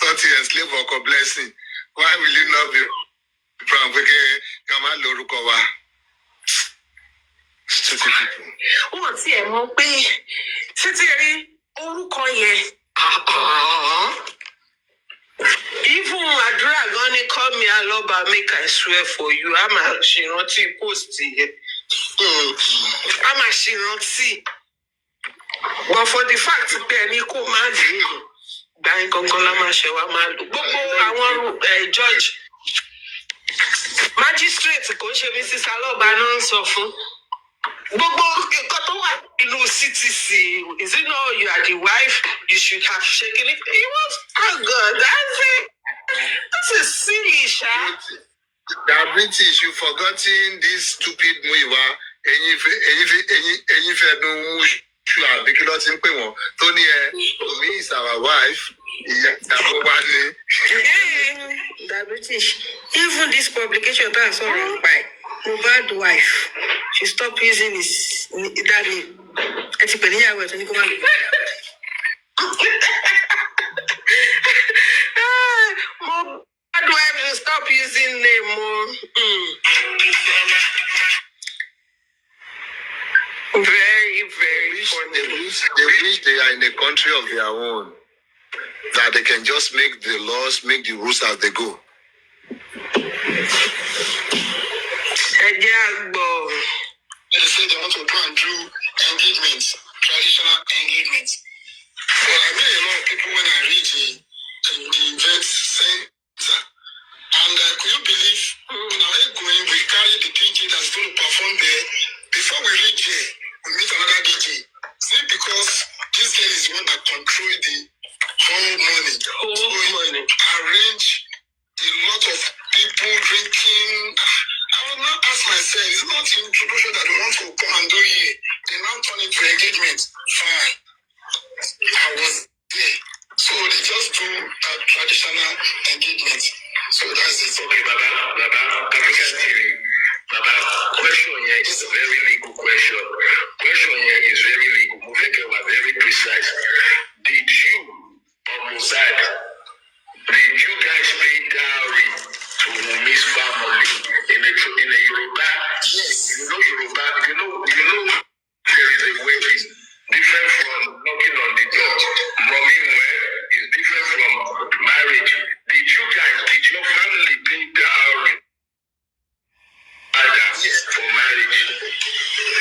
Tó ti enslave ọkọ blessing. Why will it not be proud pé kí ọkọ máa lórúkọ wa? Stupid people. Wọ́n ti ẹ̀ mọ̀ pé títí rí orúkọ yẹn. Even àdúrà gan ni call me Aloba make I swear for you. A máa ṣèrántí post yẹn. A máa ṣèrántí. But for the fact pé ẹni kò máa dùn ún, gbàyìn gangan la máa ṣe wá máa lò. Gbogbo àwọn judge, magistrate kò ń ṣe Mrs. Aloba náà ń sọ fún. Gbogbo nǹkan tó wà nínú CTC, is it not you are the wife, you should have shaken it. He was, oh God, that's it. This is silly, Sha. The British, you forgotten this stupid Muiwa, ẹ̀yin fẹ́ dùn ṣù àbí kí ló ti ń pè wọ́n tó ní Omi is our wife, ìyàwó wa ni. The British, even this publication that is all by Mohbad wife, she stopped using his daddy. Mohbad wife should stop using name more. wish they are in a country of their own, that they can just make the laws, make the rules as they go. They say they want to go and do engagements, traditional engagements. But I met a lot of people when I read the event center. And could you believe when I was going, we carry the DJ that's going to perform there. Before we reach there, we meet another DJ. See, because this guy is the one that controls the whole money. Arrange a lot of people drinking. I will not ask myself, it's not the introduction that they want to come and do here. They now turn it to engagement. Fine. I was there. So they just do a traditional engagement. So that's it. Okay, Baba, African TV. Baba, question here is a very legal question. Question here is very legal. Mufeke was very precise. Did you, or Mossad, did you guys pay dowry to Miss family in a Yoruba? Yes. You know Yoruba. You know there is a way is different from knocking on the door. Mommy is different from marriage. Did your family pay dowry? Yes. For marriage?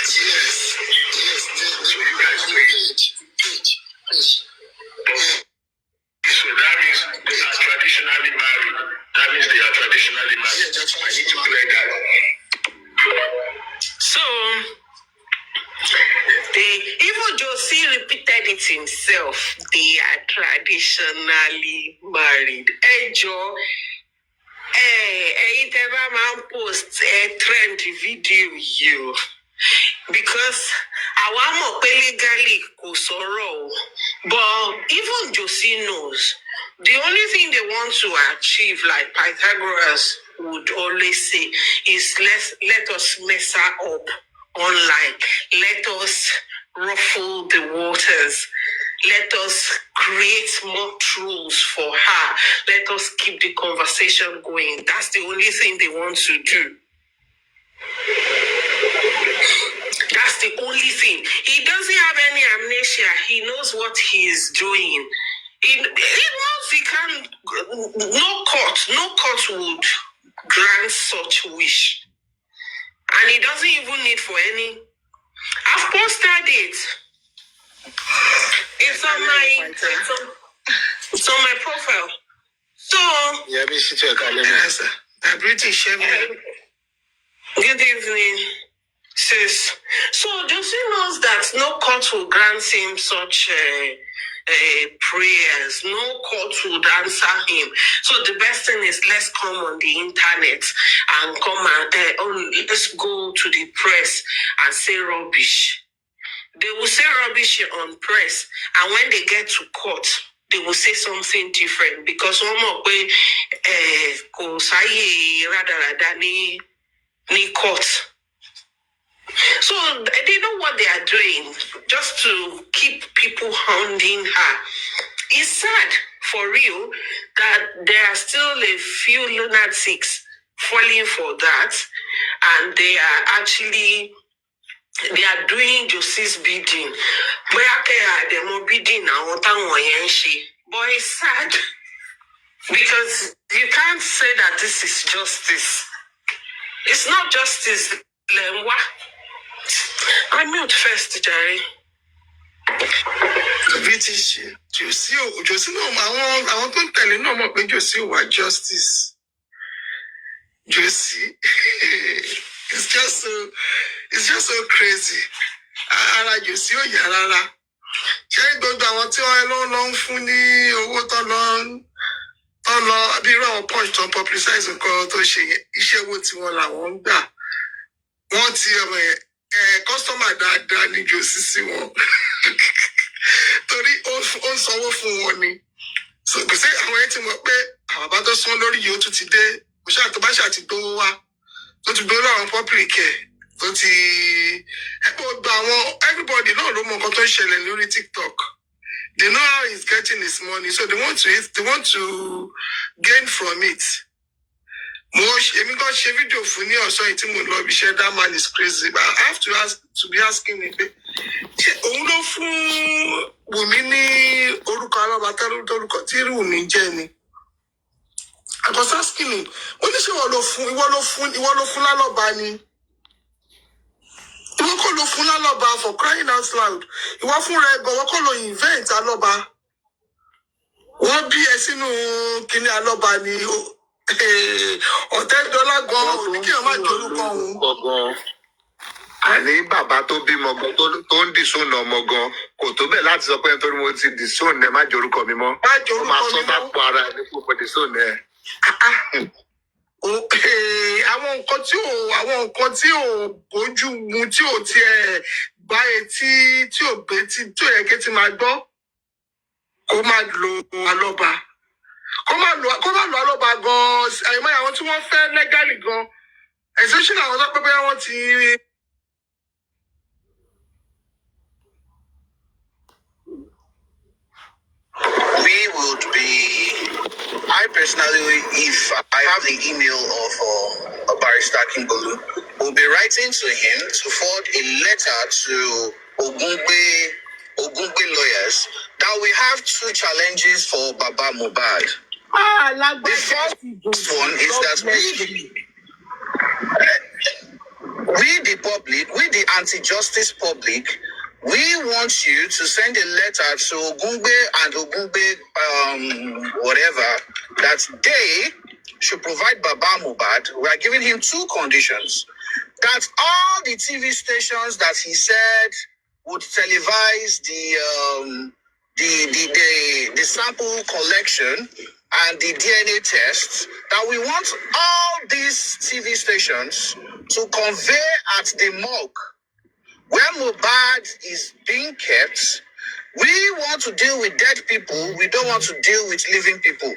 Yes. So you guys paid. So that means they are traditionally married. That means they are traditionally married. Yeah, I need to clear that. So, even Josie repeated it himself. They are traditionally married. Joe, Iteba man post a trend video you. Because our legally kosoro, but even Josie knows the only thing they want to achieve, like Pythagoras would always say, is let us mess her up online. Let us ruffle the waters. Let us create more trolls for her. Let us keep the conversation going. That's the only thing they want to do. That's the only thing. He doesn't have any amnesia. He knows what he's doing. He knows he can't. No court would grant such wish. And he doesn't even need for any. I've posted it. It's on my profile. So Yeah, the British good evening, sis. So Josie knows that no court will grant him such prayers. No court would answer him. So the best thing is, let's come on the internet and come and let's go to the press and say rubbish. They will say rubbish on press, and when they get to court, they will say something different, because one more way ni court. So they know what they are doing, just to keep people hounding her. It's sad, for real, that there are still a few lunatics falling for that, and they are doing Josie's bidding. But it's sad, because you can't say that this is justice. It's not justice. I'm mute first, Jerry. British Josie no, I want to tell you no more Josie what justice. Josie, it's just so crazy. Ara Josie yarara. Ṣé gbogbo àwọn tí wọ́n lọ ń fún ní owó tó lọ bí irú punch tó publicize nǹkan tó ṣe iṣẹ́ owó tí wọ́n làwọn ń gbà. Wọ́n ti customer dáadáa ní Josie sí wọn. Torí ó ń sanwó fún wọn ni. So kò sí àwọn ẹni tí mo pé àwọn bá tó sán lórí yìí ó tún ti dé. Kò ṣáà tó bá ṣáà ti gbówó wá. Tó ti gbówó láwọn public ẹ̀. Tó ti gba àwọn everybody náà ló mọ nǹkan tó ń ṣẹlẹ̀ lórí TikTok. They know how he's getting his money, so they want to gain from it. Èmi kan ṣe fídíò fún ní ọ̀sán yìí tí mo lọ bí iṣẹ́, that man is crazy, but I have to be asking him, òun ló fún Wùmí ní orúkọ alába tórúkọ tí Wùmí jẹ́ ni. I was asking him, wọ́n ní ṣé ìwọ ló fún lálọ́ba ni? Ìwọ kọ́ ló fún lálọ́ba for crying out loud. Ìwọ fúnra ẹ̀ gan, wọ́n kọ́ ló invent alọ́ba. Wọ́n bí ẹ sínú kinní alọ́ba ni. Ọ̀tẹ́dọ́lá gan, ní kí ẹ má jẹ́ orúkọ òun. Àní bàbá tó bímọ gan tó ń dìsónà ọmọ gan kò tó bẹ́ẹ̀ láti sọ pé nítorí mo ti dìsónà ẹ má jẹ́ orúkọ mi mọ́. Má jẹ́ orúkọ mi mọ́. Ó máa sọ dápò ara ẹ ní púpọ̀ dìsónà ẹ. Àwọn nǹkan tí ò bójú mu tí ò tiẹ̀ gbá etí tí ò betí tí ò yẹ kí ti máa gbọ́ kó má lo alọ́ba kó má lo alọ́ba gan àìmọ́ àwọn tí wọ́n fẹ́ lẹ́gàlì gan especially àwọn tó pẹ́ bẹ́ẹ̀ wọ́n ti. I personally, if I have the email of Barrister Kimbolu, will be writing to him to forward a letter to Ogungbe lawyers that we have two challenges for Baba Mohbad. The first one is that we the public, we the anti-justice public, we want you to send a letter to Ogungbe and Ogungbe, whatever, that they should provide Baba Mohbad. We are giving him two conditions. That all the TV stations that he said would televise the sample collection and the DNA tests, that we want all these TV stations to convey at the morgue where Mohbad is being kept. We want to deal with dead people. We don't want to deal with living people.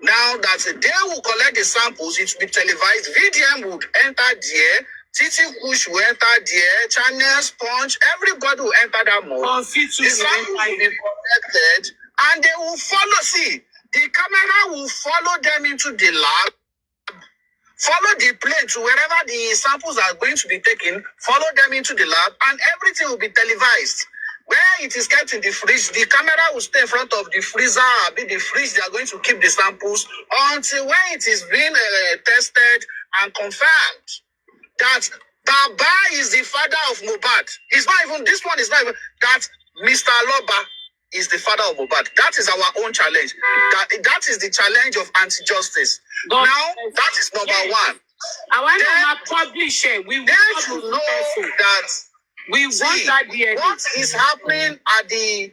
Now that they will collect the samples, it will be televised. VDM would enter there. Titi Kush will enter there. Channel Sponge, everybody will enter that mode. The samples will be collected, and they will follow. See, the camera will follow them into the lab, follow the plane to wherever the samples are going to be taken, follow them into the lab, and everything will be televised. Where it is kept in the fridge, the camera will stay in front of the freezer, be the fridge. They are going to keep the samples until when it is being tested and confirmed that Baba is the father of Mohbad. It's not even, this one is not even, that Mr. Aloba is the father of Mohbad. That is our own challenge. That is the challenge of anti-justice. Now, that is number one. I want to publish it. We should know that we want that DNA. What is happening at the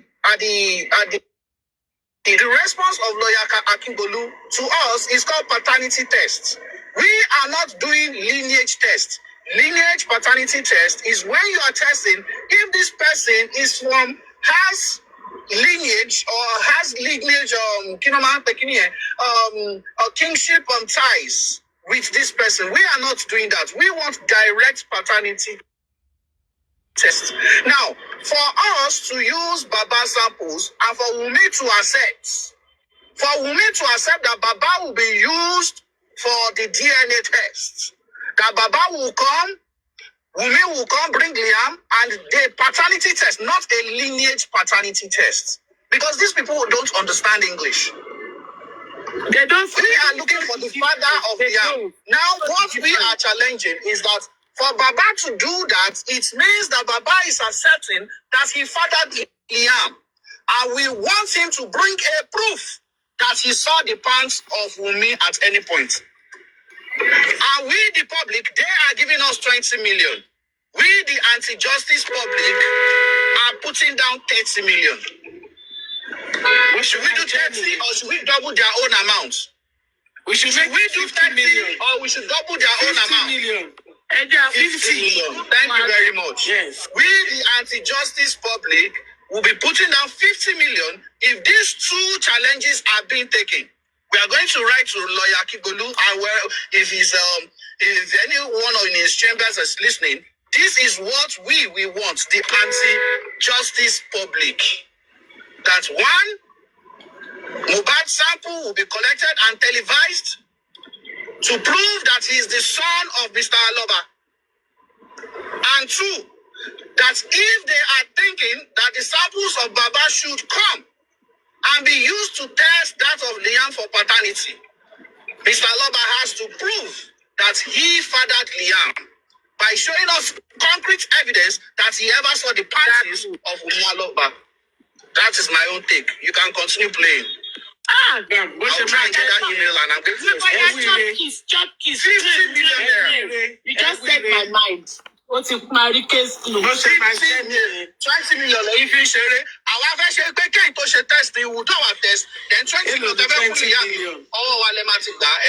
response of lawyer Akimbolu to us is called paternity test. We are not doing lineage test. Lineage paternity test is when you are testing if this person has lineage or has lineage kingship ties with this person. We are not doing that. We want direct paternity test. Now, for us to use Baba samples and for Wunmi to accept that Baba will be used for the DNA test, that Baba will come, Wunmi will come, bring Liam, and the paternity test, not a lineage paternity test. Because these people don't understand English. They don't. We are looking for the father of Liam. Now, what we are challenging is that for Baba to do that, it means that Baba is accepting that he fathered Liam. And we want him to bring a proof that he saw the pants of Wunmi at any point. And we, the public, they are giving us 20 million. We, the anti-justice public, are putting down 30 million. Should we do 30 or should we double their own amount? Should we do 30 million or we should double their own amount? 50 million. Thank you very much. Yes. We, the anti-justice public, will be putting down 50 million if these two challenges are being taken. We are going to write to lawyer Kibolu, and if anyone in his chambers is listening, this is what we want, the anti-justice public. That one, Mohbad sample will be collected and televised. to prove that he is the son of Mr. Aloba. And two, that if they are thinking that the samples of Baba should come and be used to test that of Liam for paternity, Mr. Aloba has to prove that he fathered Liam by showing us concrete evidence that he ever saw the panties of Aloba. That is my own take. You can continue playing. I'll try and get that email and I'm going to Chop kiss. 50 million naira. You just set my mind. What's your marry case close? 20 million if you share it. Our version to test, we will do our test. Then 20 million. Oh, and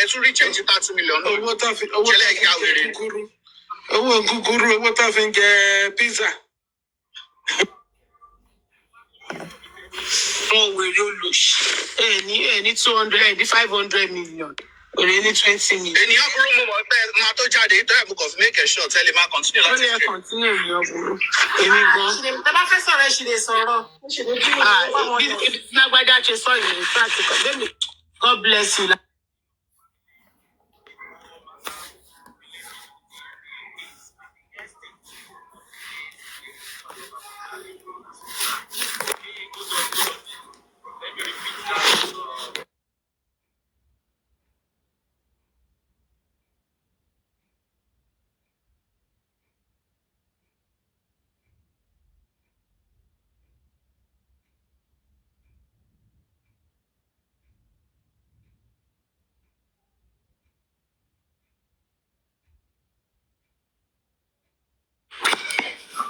to reach 30 million. What pizza? Oh, will you lose? Any 200, any 500 million. Or any 20 million. In your room, Mato Jade, make a short, tell him I continue. Continue. God bless you.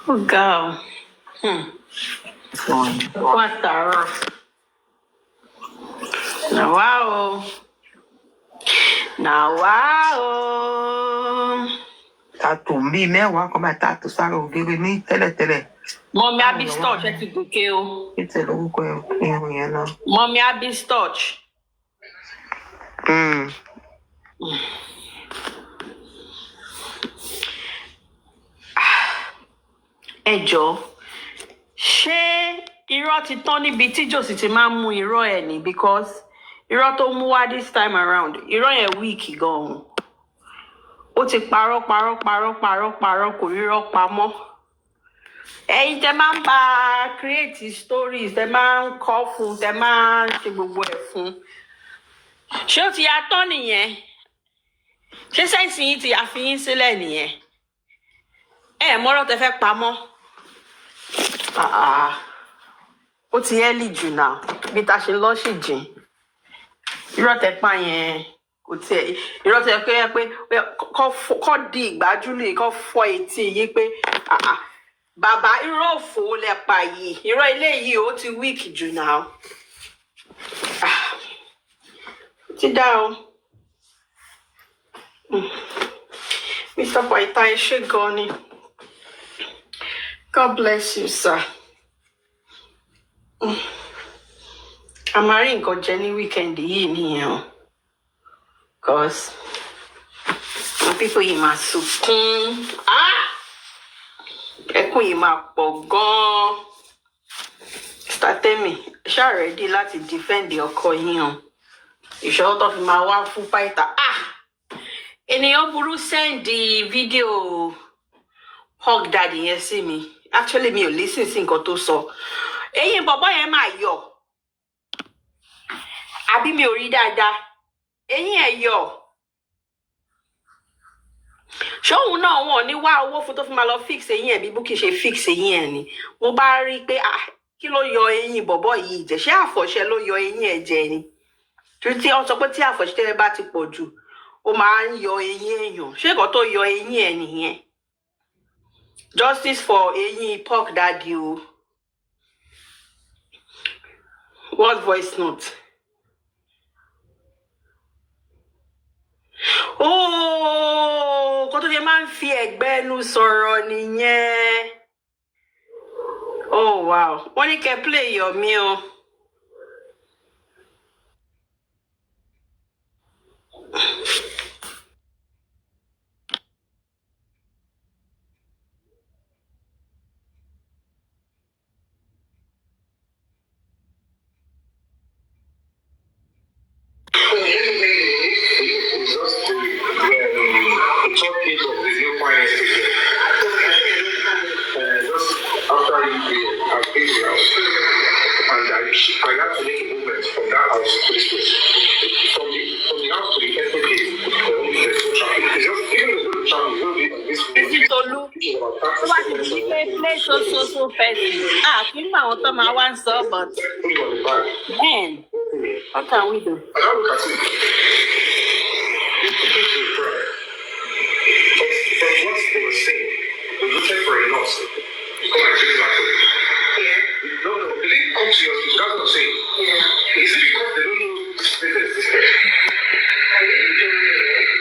Oh, girl. What the? Now, wow. Tatu mi mẹ́wàá kan máa tatu sára ògiri ní tẹ́lẹ̀tẹ́lẹ̀. Mommy Abby Stotch ẹ ti gòkè o. Ètò lórúkọ irun yẹn náà. Mommy Abby Stotch. Ẹ jọ̀ọ́, ṣé irọ́ ti tán níbi tí Jòsì ti máa ń mú irọ́ ẹ̀ ní because irọ́ tó mú wá this time around irọ́ yẹn weak gan-an. Ó ti parọ́ kò rírọ́ pamọ́. Ẹ̀yin tẹ́ máa ń bá create stories, tẹ́ máa ń kọ́ fún, tẹ́ máa ń ṣe gbogbo ẹ̀ fún. Ṣé ó ti ya tán nìyẹn? Ṣé sẹ́ǹsì yín ti yà fi yín sílẹ̀ nìyẹn? Mọ́rọ́ tẹ́ fẹ́ pamọ́. Ó ti early jù náà bí ta ṣe lọ́ sì jìn. Irọ́ tẹ́ pa yẹn kò tiẹ̀ irọ́ tẹ́ pé kọ́ di ìgbájúlé kọ́ fọ́ etí yín pé bàbá irọ́ òfò lẹ pa yìí irọ́ ilé yìí ó ti weak jù náà. Ti dá o. Mr. Paita ẹ ṣé gan ni. God bless you, sir. Àmàrí nǹkan jẹ ní weekend yìí nìyẹn o. Cause people yìí máa sunkún. Ẹkún yìí máa pọ̀ gan-an. Statemi, ṣáà ready láti defend ọkọ yín o. Ìṣòro tó fi máa wá fún Paita. Ènìyàn burú send video hug daddy yẹn sí mi. Actually, mi ò listen sí nǹkan tó sọ. Ẹ̀yin bọ̀bọ́ yẹn máa yọ̀. Àbí mi ò rí dáadáa. Ẹ̀yin ẹ̀ yọ̀. Ṣóhun náà wọn ní wá owó fún tó fi máa lọ fix ẹ̀yin ẹ̀ bí Bukky ṣe fix ẹ̀yin ẹ̀ ni. Mo bá rí pé kí ló yọ ẹ̀yin bọ̀bọ́ yìí jẹ? Ṣé àfọ̀ṣẹ ló yọ ẹ̀yin ẹ̀ jẹ ni? Tí wọ́n sọ pé tí àfọ̀ṣẹ bá ti pọ̀ jù, ó máa ń yọ ẹ̀yin èèyàn. Ṣé nǹkan tó yọ ẹ̀yin ẹ̀ nìyẹn? Justice for ẹ̀yin pork daddy o. What voice note? Kó tó yẹ máa ń fi ẹ̀gbẹ́ ẹnu sọ̀rọ̀ nìyẹn. Oh wow. Wọ́n ní kẹ́ play your meal. I have to make a movement from that house to this place. From the house to the estate gate, there's no traffic. It's just, even if there's no traffic, it's going to be on this This is Tolu. Tó bá ti di pé play so person. Kí ni àwọn tó máa wá ń sọ, but man, what can we do? And now look at it. From what they were saying, we looking for a nurse. Come and finish that way. No, they didn't come to your hospital. That's what I'm saying. Is it because they don't know this place existed? I really don't know,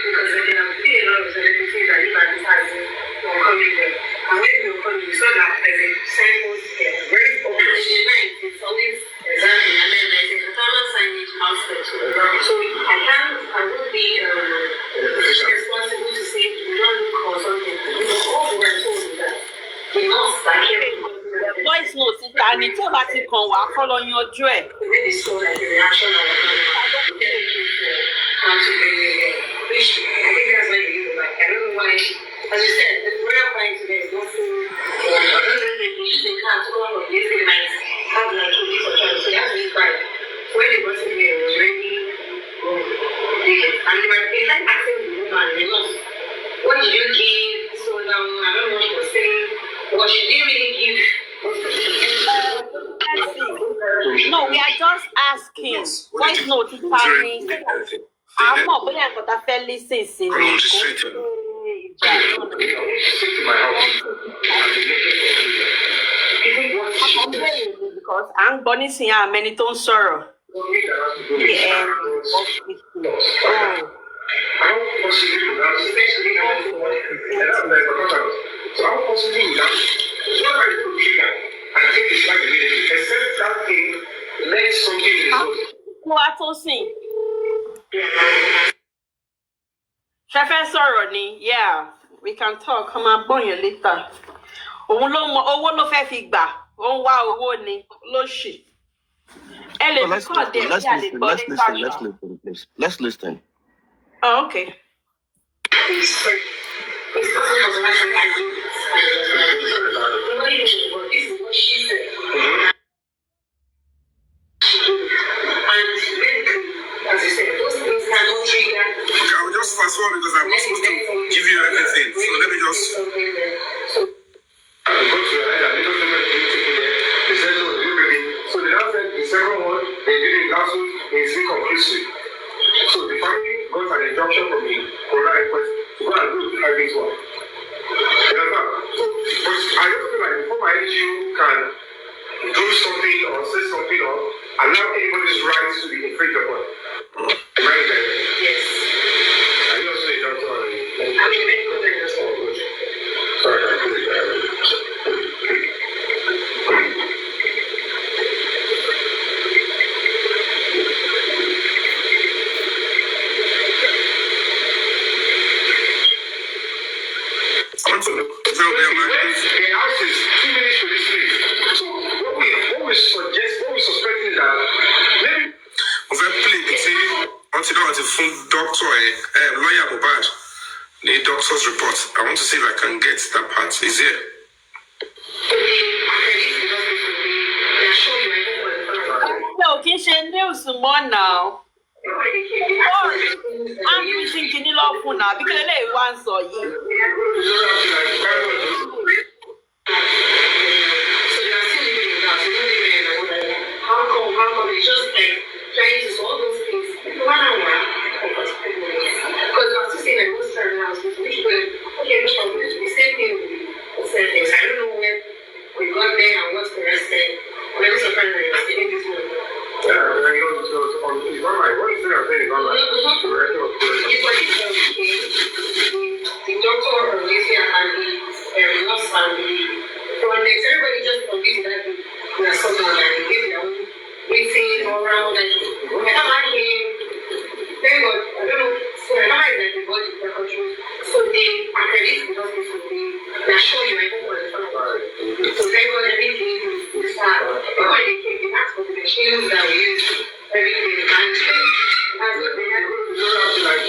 because they have seen a lot of celebrities that live advertising or coming there. And when you come, you saw that there's a signpost here. Very obvious. And in the night, it's always exactly, and then there's a total signage outside. So I won't be responsible to say we don't look or something. Because all we were told is that the nurse that came Voice note ta ni tí o bá ti kàn wá kọ́ lọ yanjú ẹ̀. really saw like a reaction of which I think that's why you like. I don't know why. As you said, the prayer point today is nothing. I don't know if they use the car to come up this night. Have like two weeks or so. So that's really bad. When they got to me, it was really and they were like asking the woman, you know, what did you give? So now I don't know what she was saying. What she didn't really give. No, we are just asking. Voice note ta ni. Àmọ́ bóyá nǹkan tá fẹ́ lísìn sí ni. I'm just straight to my house. Because à ń gbọ́ nísìnyí àmẹ́ni tó ń sọ̀rọ̀. How possibly would that? So how possibly would that? What are you trigger and take this back immediately? Except that thing led something in the body. Oluwatosin. Ṣé fẹ́ sọ̀rọ̀ ni? Yeah, we can talk. Come and bọ̀ yẹn later. Òun ló mọ owó ló fẹ́ fi gbà. Ó ń wá owó ni lóṣì. Ẹ lè fi kọ́ ọ̀dẹ̀ bí a lè gbọ́ nípa please. Let's listen. Oh, okay. I will just fast forward because I'm not supposed to give you everything. So let me just. I go to your head and little thing they said no, they didn't really. So they now said the second one, they did it last week, it's inconclusive. So the family got an injunction from the Corona request to go and do the private one. You understand? So, but I just feel like before my NGO can do something or say something or allow anybody's rights to be infringed upon. Am I right? Yes. Are you also a doctor? I'm a medical doctor. Oh, good. Sorry, I put it there. I want to tell them the house is 2 minutes to this place. So what we suggest, what we suspect is that maybe of a play to see until now to phone doctor lawyer Mohbad the doctor's report. I want to see if I can get that part. Is it? No, kì í ṣe news mọ́ now. I'm using kìíní lọ fún náà bí kílẹ̀ lè wá ń sọ yìí. How come it's just like trying to solve those things 1 hour because I was saying like most time now which okay no problem the same thing things. I don't know when we got there and what's the rest there. I'm very surprised that you're saying this one. Yeah, you know, it's not like what is it I'm saying? It's not like the doctor or the and the nurse and the forensics, everybody just convinced that we are something like they gave their own meeting or around like whenever I came, thank God, I don't know, so whenever I like the body for control, so they accredit the hospital, they assure you I don't want to so thank God everything is start. When they came, they asked for the machines that we use everything and they had like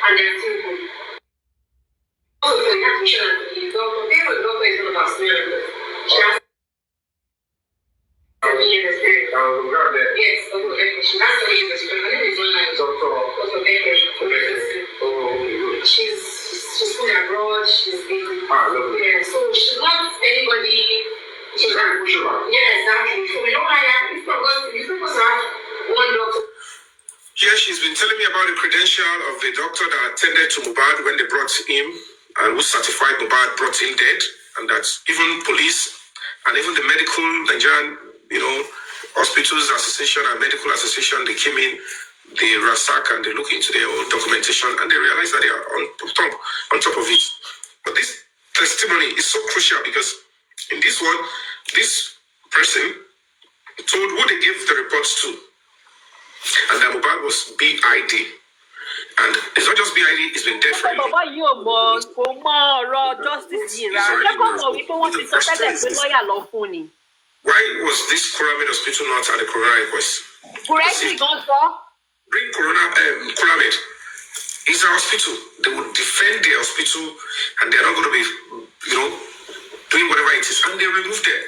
and they're still good. Also, you have to show that the doctor She's been abroad, she's been so she's not anybody. She's not pushover. Yeah, exactly. So we don't hire. It's supposed to have one doctor. Yeah, she's been telling me about the credential of the doctor that attended to Mohbad when they brought him, and who certified Mohbad brought him dead, and that even police and even the medical Nigerian, hospitals association and medical association, they came in, they ransack and they look into their own documentation, and they realize that they are on top of it. But this testimony is so crucial because in this one, this person told who they gave the reports to, and that Mohbad was BID. And it's not just BID, it's been dead for a long time. Why was this Kuramed hospital not at the Corona inquest? Bring Kuramed. It's a hospital. They would defend their hospital and they're not going to be, doing whatever it is. And they removed them.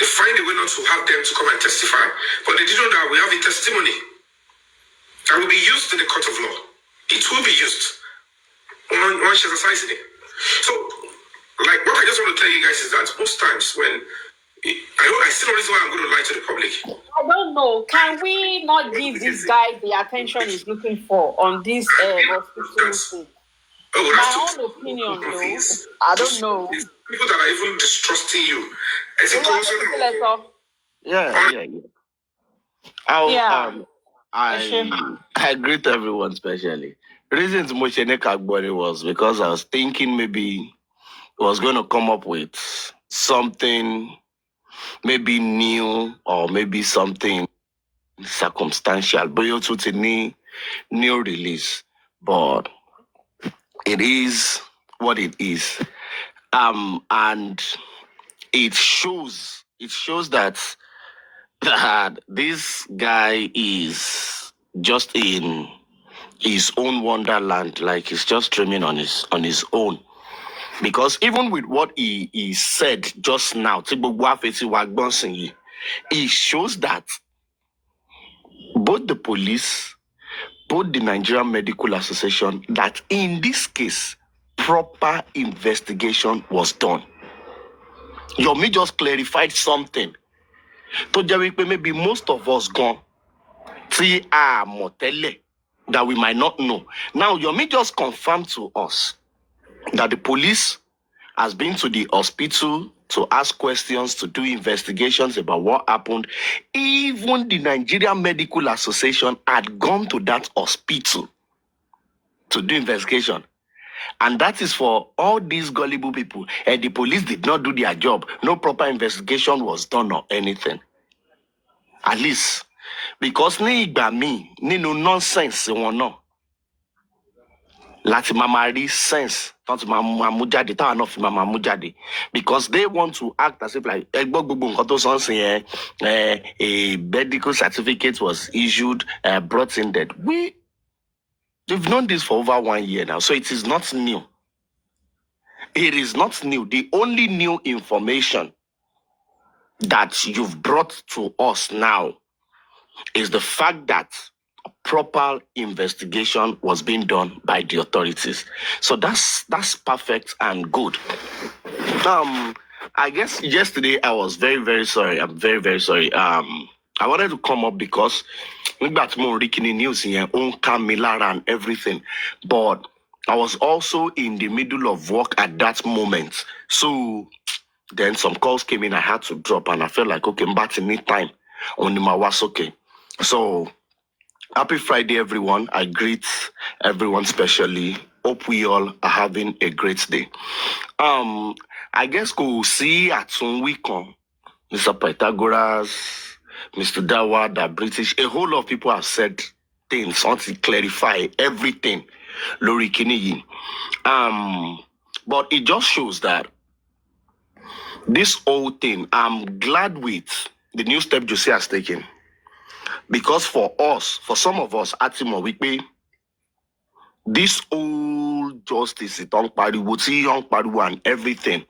They find a way not to have them to come and testify. But they didn't know that we have a testimony that will be used in the court of law. It will be used once she's exercising it. So, what I just want to tell you guys is that most times when I still don't know why I'm going to lie to the public. I don't know. Can we not give this guy the attention he's looking for on this hospital? My own opinion, though. I don't know. People that are even distrusting you. I greet everyone specially. The reason Moshene Kagbori was because I was thinking maybe it was going to come up with something maybe new or maybe something circumstantial, but you to new release. But it is what it is. And it shows that this guy is just in his own wonderland, like he's just dreaming on his own. Because even with what he said just now, it shows that both the police, both the Nigerian Medical Association, that in this case, proper investigation was done. Yomi just clarified something. Maybe most of us gone that we might not know. Now, Yomi just confirmed to us that the police has been to the hospital to ask questions, to do investigations about what happened. Even the Nigerian Medical Association had gone to that hospital to do investigation. And that is for all these gullible people. And the police did not do their job. No proper investigation was done or anything. At least. Because no nonsense. Lati mamari sense. Because they want to act as if like a medical certificate was issued, brought in that. We've known this for over 1 year now, so it is not new. It is not new. The only new information that you've brought to us now is the fact that a proper investigation was being done by the authorities. So that's perfect and good. I guess yesterday I was very, very sorry. I'm very, very sorry. I wanted to come up because we got more news here, and everything. But I was also in the middle of work at that moment. So then some calls came in, I had to drop, and I felt like, okay, I'm back in time. Only my was okay. So happy Friday, everyone. I greet everyone specially. Hope we all are having a great day. I guess we'll see at some weekend, Mr. Pythagoras, Mr. Dawa, the British, a whole lot of people have said things, want to clarify everything. Lori Kiniyi. But it just shows that this whole thing, I'm glad with the new step Josie has taken. Because for us, for some of us, Atimo, this old justice, it on pariwo, see young pariwo and everything.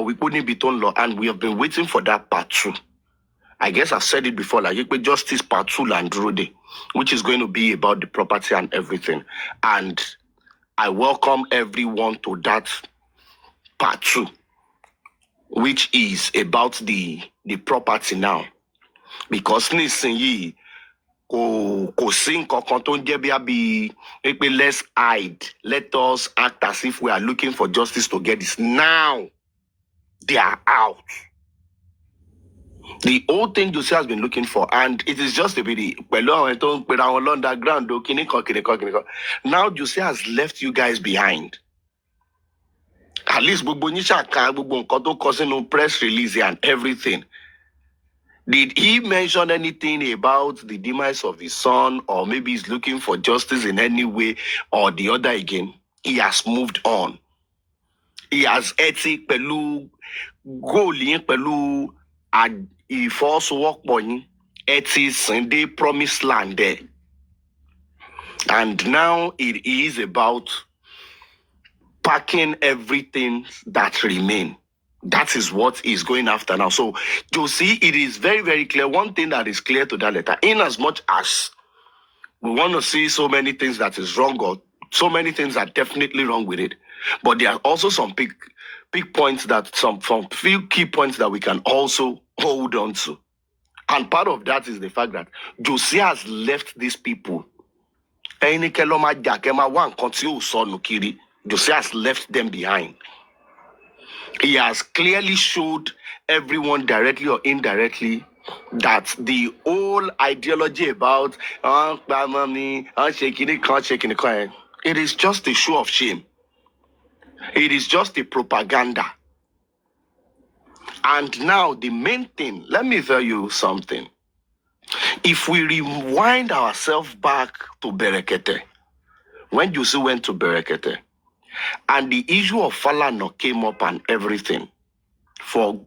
We couldn't be done law, and we have been waiting for that part 2. I guess I've said it before, like justice part 2 Landrode, which is going to be about the property and everything. And I welcome everyone to that part 2, which is about the property now. Because nisin ko sing be let's hide. Let us act as if we are looking for justice to get this. Now they are out. The old thing Jose has been looking for, and it is just a bit underground. Now Jose has left you guys behind. At least press release and everything. Did he mention anything about the demise of his son, or maybe he's looking for justice in any way or the other again? He has moved on. He has ethic pelu goal pelu and he false work money ethics and they promised land there. And now it is about packing everything that remain. That is what he's going after now. So you see, it is very, very clear. One thing that is clear to that letter, in as much as we want to see so many things that is wrong, or so many things are definitely wrong with it, but there are also some big points that some few key points that we can also hold on to. And part of that is the fact that Jose has left these people. Jose has left them behind. He has clearly showed everyone directly or indirectly that the whole ideology about it is just a show of shame. It is just a propaganda. And now the main thing, let me tell you something. If we rewind ourselves back to Berekete, when Jose went to Berekete, and the issue of Falana came up and everything, for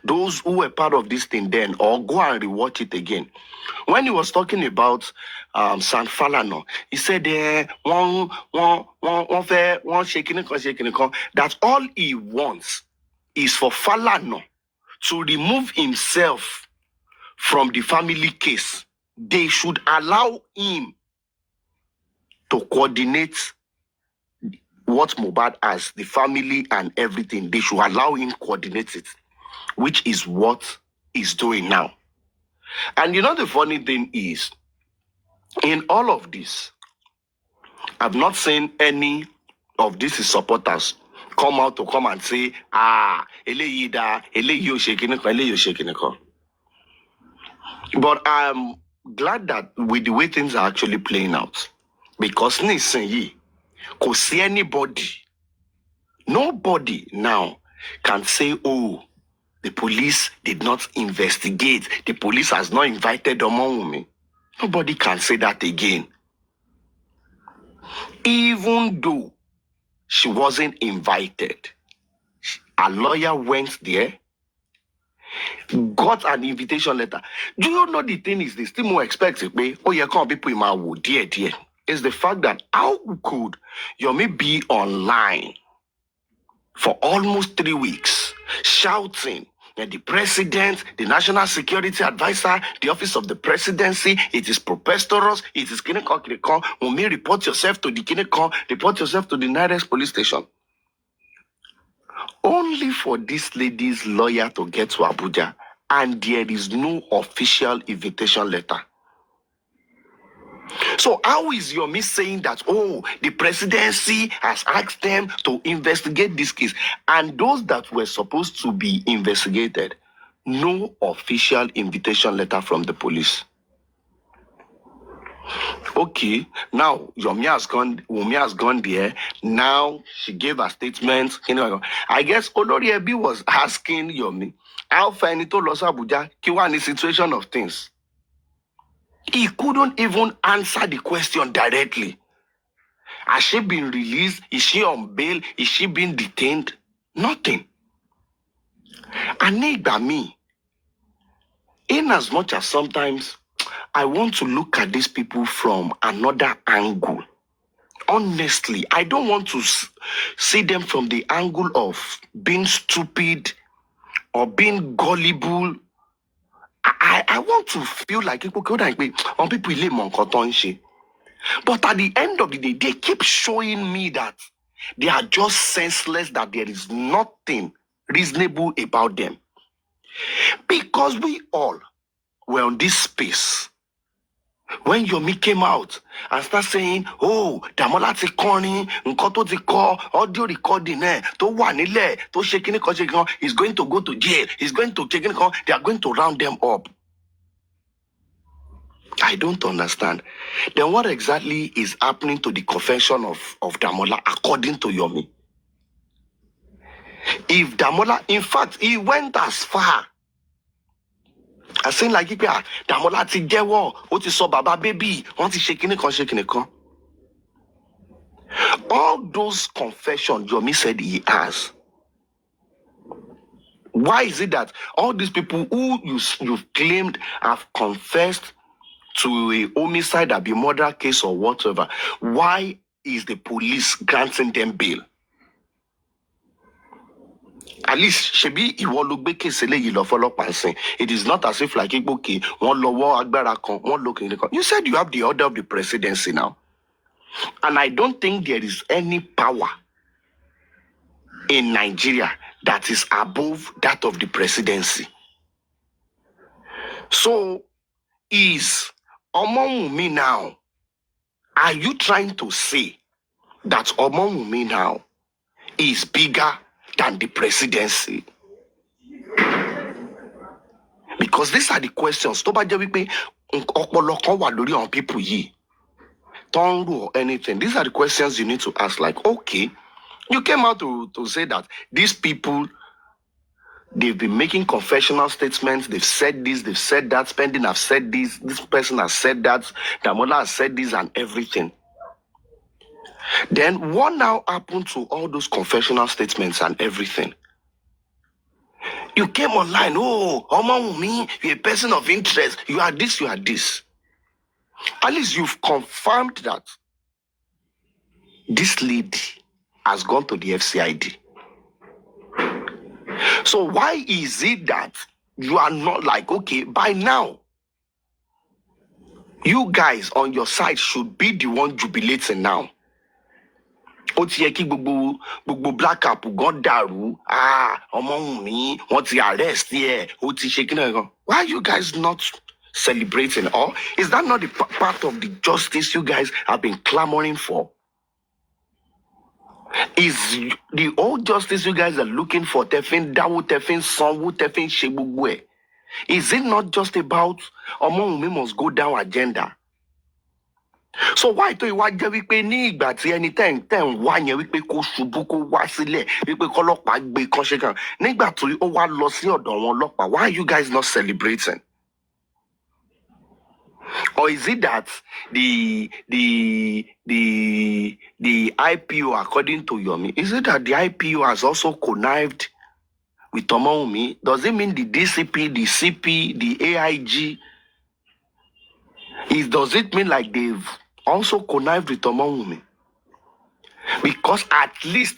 those who were part of this thing then, or go and rewatch it again. When he was talking about San Falana, he said one shaking that all he wants is for Falana to remove himself from the family case. They should allow him to coordinate what Mohbad has, the family and everything. They should allow him coordinate it, which is what he's doing now. And you know the funny thing is, in all of this, I've not seen any of these supporters come out to come and say, but I'm glad that with the way things are actually playing out, because could see nobody now can say, oh, the police did not investigate. The police has not invited Omowumi. Nobody can say that again. Even though she wasn't invited, a lawyer went there, got an invitation letter. Do you know the thing is, they still more expected, oh, you can't be put in my wood, dear. Is the fact that how could Yomi be online for almost 3 weeks shouting that the president, the national security advisor, the office of the presidency, it is preposterous, it is Kinekon, Wumi, report yourself to the Kinekon, report yourself to the nearest police station. Only for this lady's lawyer to get to Abuja, and there is no official invitation letter. So how is Yomi saying that, oh, the presidency has asked them to investigate this case, and those that were supposed to be investigated, no official invitation letter from the police? Okay, now Wumi has gone there. Now she gave a statement. I guess Olori Ebi was asking Yomi, how far to Los Abuja, Kiwani situation of things. He couldn't even answer the question directly. Has she been released? Is she on bail? Is she being detained? Nothing. And me, in as much as sometimes I want to look at these people from another angle. honestly, I don't want to see them from the angle of being stupid or being gullible. I want to feel like people but at the end of the day, they keep showing me that they are just senseless, that there is nothing reasonable about them. Because we all were on this space. When Yomi came out and started saying, oh, Damola ti kọrin, nǹkan tó ti kọ, audio recording tó wà nílẹ̀, tó ṣe kíní kan, he's going to go to jail, he's going to take kíní, they are going to round them up. I don't understand. Then what exactly is happening to the confession of Damola according to Yomi? If Damola, in fact, he went as far as saying like, Damola ti jẹ́wọ́, ó ti sọ baba baby, wọ́n ti ṣe kíní kan. All those confessions Yomi said he has. Why is it that all these people who you've claimed have confessed to a homicide, a murder case or whatever, why is the police granting them bail? At least shebi iwo lo gbe case eléyìí lọ fọ́lọ́pàá ńsìn. It is not as if like okay, wọ́n lọ́wọ́ agbára kan, wọ́n lo kini kan. You said you have the order of the presidency now. And I don't think there is any power in Nigeria that is above that of the presidency. So is Omowunmi now, are you trying to say that Omowunmi now is bigger than the presidency? Because these are the questions. Tó bá jẹ́ wípé ọpọlọ kan wà lórí àwọn people yìí, don't do anything. These are the questions you need to ask. Like, okay, you came out to say that these people, they've been making confessional statements. They've said this, they've said that. Spending have said this. This person has said that. Damola has said this and everything. Then what now happened to all those confessional statements and everything? You came online. Oh, Omowunmi, you're a person of interest. You are this, you are this. At least you've confirmed that this lady has gone to the FCID. So why is it that you are not like, okay, by now, you guys on your side should be the one jubilating now? Ó ti yẹ kí gbogbo black cap gan dàrú. Omowunmi, wọ́n ti arrest here. Ó ti ṣe kíni kan. Why are you guys not celebrating? Or is that not the part of the justice you guys have been clamoring for? Is the old justice you guys are looking for tefin dawo, tefin sanwo, tefin ṣe gbogbo ẹ̀? Is it not just about Omowunmi must go down agenda? So why tó ìwà jẹ́ wípé ní ìgbà tí ẹni tẹ́ ń wá yẹn wípé kó ṣubú kó wá sílẹ̀ wípé kọ́lọ́pàá gbé kan ṣe kan nígbà tó ó wá lọ sí ọ̀dọ̀ wọn ọlọ́pàá, why are you guys not celebrating? Or is it that the IPO, according to Yomi, is it that the IPO has also connived with Omowunmi? Does it mean the DCP, the CP, the AIG? Does it mean like they've also connived with Omowunmi? Because at least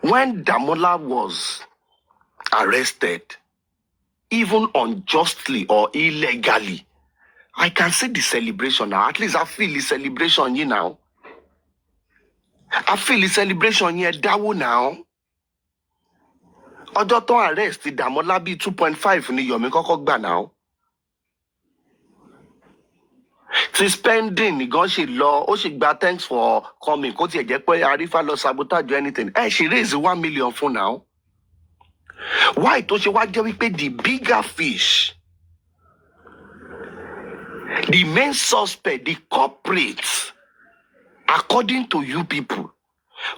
when Damola was arrested, even unjustly or illegally, I can see the celebration now. At least I feel the celebration here now. I feel the celebration here dawo now. Ọjọ́ tó arrest Damola bí 2.5 ni Yomi kọ́kọ́ gbà now. Ti spending gan ṣe lọ, ó ṣe gba thanks for coming. Kó tiẹ̀ jẹ́ pé Arifa lọ sabotage or anything. She raised 1 million for now. Why tó ṣe wá jẹ́ wípé the bigger fish, the main suspect, the culprit, according to you people,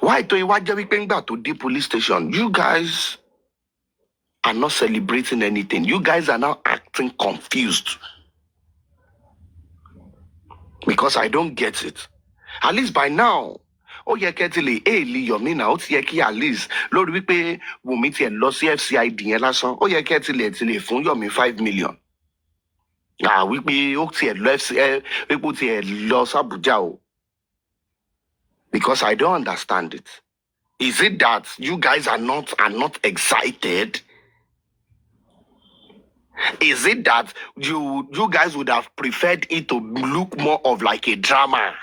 why to the police station? You guys are not celebrating anything. You guys are now acting confused. Because I don't get it. At least by now, oh yeah, Ketile, Yomi now, at least, Lord, we pay Wumiti and Lossy FCID and Lasson. Oh yeah, Ketile, phone Yomi 5 million. We pay Oxy and Lefs, we put here Loss Abujao. Because I don't understand it. Is it that you guys are not excited? Is it that you guys would have preferred it to look more of like a drama?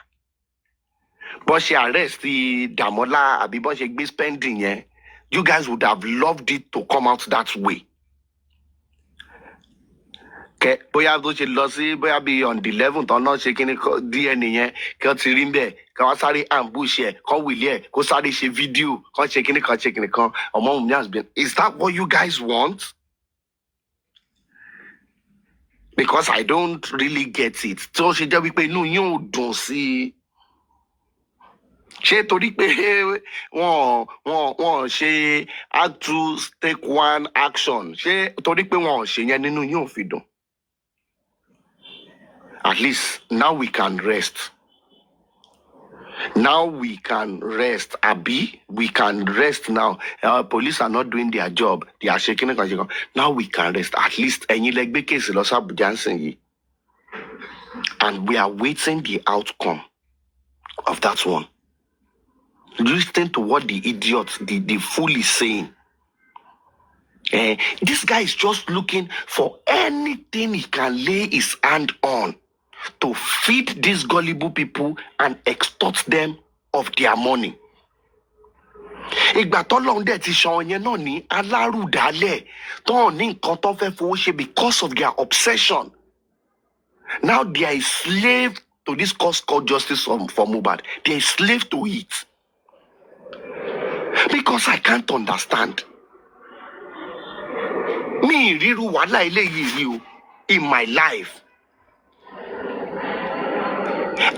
But she arrest the Damola Abibon she be spending, yeah. You guys would have loved it to come out that way. Okay, bóyá tó ṣe lọ sí bóyá bí on the 11th ọ̀nà ṣe kíní DNA yẹn kí wọ́n ti rí bẹ́ẹ̀ kí wọ́n sáré ambush ẹ̀ kọ́ wìlí ẹ̀ kó sáré ṣe fídíò kọ́ ṣe kíní kan ọmọ mi has been. Is that what you guys want? Because I don't really get it. Tó ṣe jẹ́ wípé inú yín ò dùn sí i. Ṣé torí pé wọ́n ṣe act 2 take 1 action? Ṣé torí pé wọ́n ṣe yẹn nínú yín ò fi dùn? At least now we can rest. Now we can rest. Abi, we can rest now. Police are not doing their job. They are shaking it. Now we can rest. At least ẹ̀yin lẹ gbé case lọ sí Abuja yìí. And we are waiting the outcome of that one. Listen to what the idiot, the fool is saying. This guy is just looking for anything he can lay his hand on to feed these gullible people and extort them of their money. Ìgbà t'Ọlọ́run dẹ̀ ti ṣan yẹn náà ní alárùdálẹ̀ tó ní nǹkan tó fẹ́ fowó ṣe because of their obsession. Now they are a slave to this cause called justice for Mohbad. They are a slave to it. Because I can't understand. Me riru wàhálà eléyìí in my life.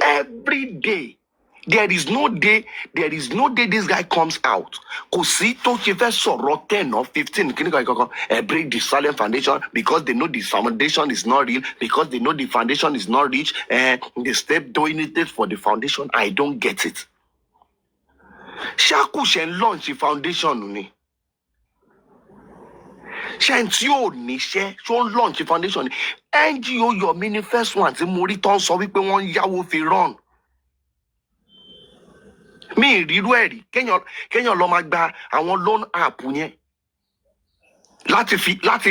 Every day, there is no day this guy comes out. Kò sí tó ṣe fẹ́ sọ̀rọ̀ 10 or 15 break the silent foundation because they know the foundation is not real, because they know the foundation is not rich, and they step doing it for the foundation. I don't get it. Ṣáàkù ṣe ń launch foundation ni. Ṣé tí ò níṣẹ́ ṣó ń launch foundation ni. NGO Yomi ni first one tí mo rí tán sọ wípé wọ́n ń yáwó fi run. Mi ìrírú ẹ̀rí kéèyàn lọ máa gba àwọn loan app yẹn láti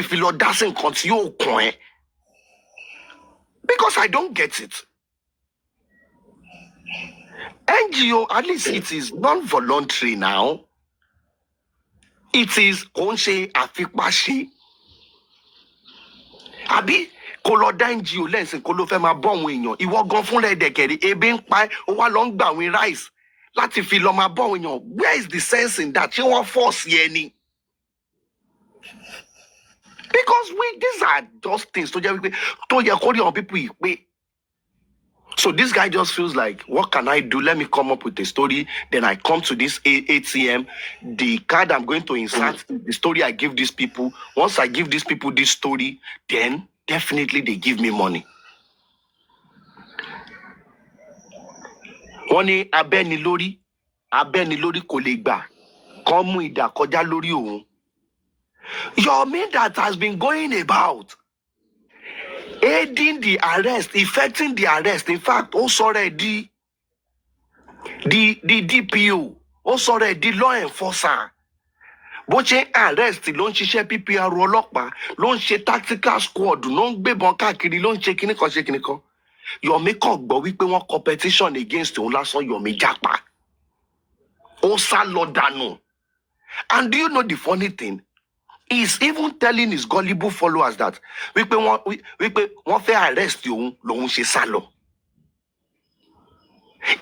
fi lọ dá sí nǹkan tí yóò kàn ẹ́. Because I don't get it. NGO, at least it is non-voluntary now. It is kò ń ṣe àfipáṣe. Àbí kò lọ dá NGO lẹ́sìn kò ló fẹ́ máa bọ́ àwọn èèyàn. Ìwọ gan fúnra ẹ̀ dẹ̀kẹ̀rẹ̀ ebi ń pa ẹ́ ó wá lọ ń gbà àwọn rice láti fi lọ máa bọ́ àwọn èèyàn. Where is the sense in that? Ṣé wọ́n force yẹn ni? Because these are just things tó jẹ́ wípé tó yẹ kó rí àwọn people yìí pé. So this guy just feels like, what can I do? Let me come up with a story. Then I come to this ATM. The card I'm going to insert, the story I give these people. Once I give these people this story, then definitely they give me money. Wọ́n ní abẹ́ni lórí kò lè gbà kán mú idà kọjá lórí òun. Yomi that has been going about aiding the arrest, effecting the arrest. In fact, ó sọ̀rọ̀ ẹ̀ the DPO, ó sọ̀rọ̀ ẹ̀ di law enforcer. Bó ṣe arrest ló ń ṣiṣẹ́ PPR ọlọ́pàá, ló ń ṣe tactical squad, ló ń gbébọn káàkiri, ló ń ṣe kíní kan. Yomi kàn gbọ́ wípé wọ́n competition against òun lásán, Yomi jápa. Ó sá lọ dànù. And do you know the funny thing? He's even telling his gullible followers that wípé wọ́n fẹ́ arrest òun lòun ṣe sá lọ.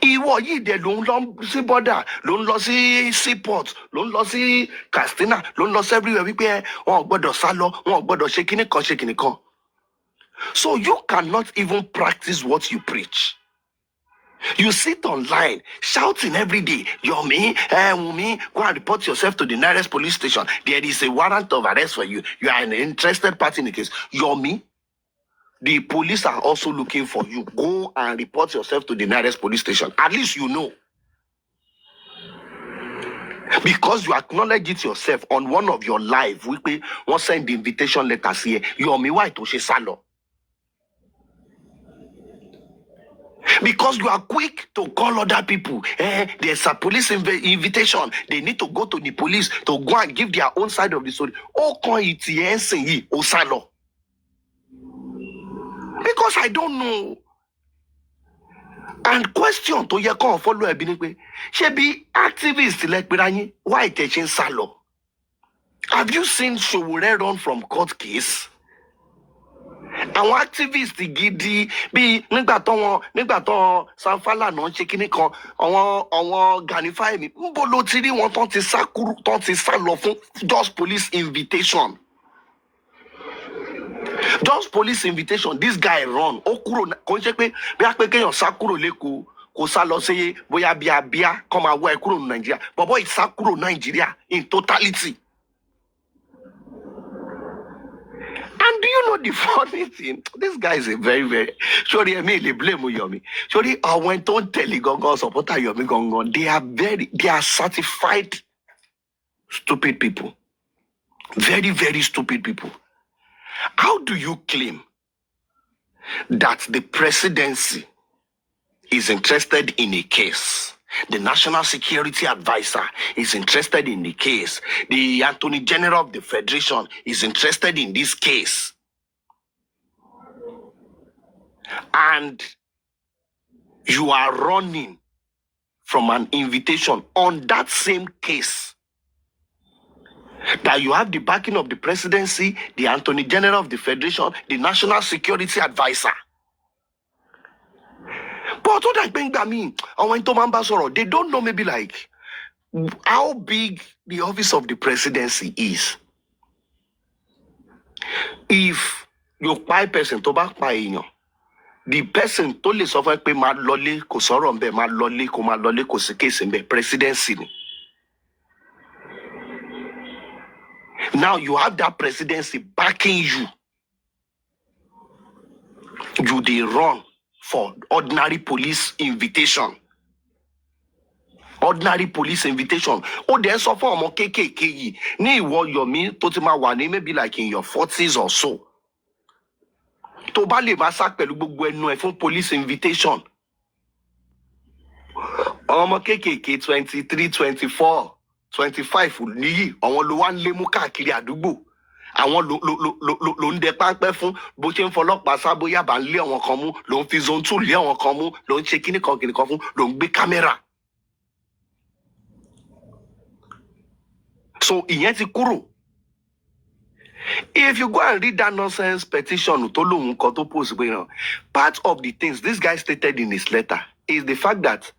Ìwọ yìí dẹ̀ ló ń lọ sí border, ló ń lọ sí seaport, ló ń lọ sí Katsina, ló ń lọ sí everywhere wípé wọn ò gbọ́dọ̀ sá lọ, wọn ò gbọ́dọ̀ ṣe kíní kan. So you cannot even practice what you preach. You sit online shouting every day, Yomi, Wumi, go and report yourself to the nearest police station. There is a warrant of arrest for you. You are an interested party in the case. Yomi, the police are also looking for you. Go and report yourself to the nearest police station. At least you know. Because you acknowledge it yourself on one of your live. We won't send the invitation letters here. Yomi, why to say salo? Because you are quick to call other people. There's a police invitation. They need to go to the police to go and give their own side of the story. Because I don't know. And question to your call follow a binigwe. She be activist like Piranyi. Why teaching Salo? Have you seen Showore run from court case? Àwọn activist gidi bí nígbà tó Sanfala náà ṣe kíní kan àwọn Gani Fáyẹ̀mí níbo ló ti rí wọn tán ti sá lọ fún just police invitation. Just police invitation, this guy run ó kúrò kò ń ṣe pé bí a pé kéèyàn sá kúrò lẹ́kọ̀ọ́ kò sá lọ sí bóyá bíà kọ́ máa wọ ẹ kúrò ní Nàìjíríà bọ̀bọ̀ ìsá kúrò Nàìjíríà in totality. And do you know the funny thing? This guy is a very, very... Sorry, I mean, they blame Yomi. Sorry, I went on telling Gongon supporter Yomi Gongon. They are certified stupid people. Very, very stupid people. How do you claim that the presidency is interested in a case? The National Security Advisor is interested in the case. The Attorney General of the Federation is interested in this case. And you are running from an invitation on that same case. That you have the backing of the presidency, the Attorney General of the Federation, the National Security Advisor. But what I think that mean, they don't know maybe like how big the office of the presidency is. If you buy person to back by the person to le suffer pe ma lole ko soro nbe ma lole ko se case nbe presidency. Now you have that presidency backing you. You they run for ordinary police invitation. Ordinary police invitation. Oh, there's so far more KKK. Ni what you mean to ma wane maybe like in your 40s or so. To ba le masak pẹ̀lú gbogbo ẹnu ẹ fún police invitation. Ọmọ KKK 23, 24, 25 níyì, àwọn ló wá ń lé mú káàkiri àdúgbò. Àwọn ló ń dẹ páńpẹ́ fún bó ṣe ń fọlọ́pàá sábóyá bá ń lé àwọn kan mú, ló ń fi zone 2 lé àwọn kan mú, ló ń ṣe kíní kan fún, ló ń gbé kámẹ́rà. So ìyẹn ti kúrò. If you go and read that nonsense petition, part of the things this guy stated in his letter is the fact that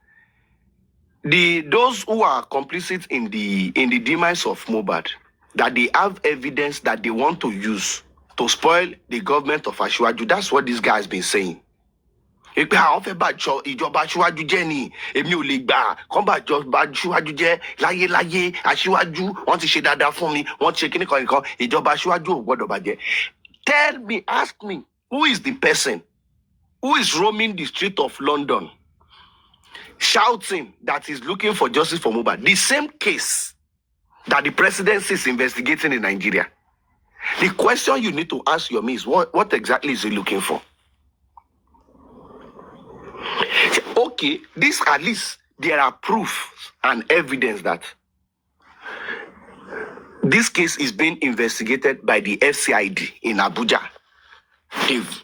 those who are complicit in the demise of Mohbad, that they have evidence that they want to use to spoil the government of Asiwaju. That's what this guy has been saying. Ìjọba Aṣíwájú jẹ́ ni èmi ò lè gbà kán bá ìjọba Aṣíwájú jẹ́ láyé Aṣíwájú wọ́n ti ṣe dáadáa fún mi wọ́n ti ṣe kíní kan nìkan ìjọba Aṣíwájú ò gbọ́dọ̀ bàjẹ́. Tell me, ask me, who is the person who is roaming the street of London shouting that he's looking for justice for Mohbad? The same case that the presidency is investigating in Nigeria. The question you need to ask your me is what exactly is he looking for? Okay, this at least there are proofs and evidence that this case is being investigated by the FCID in Abuja. They've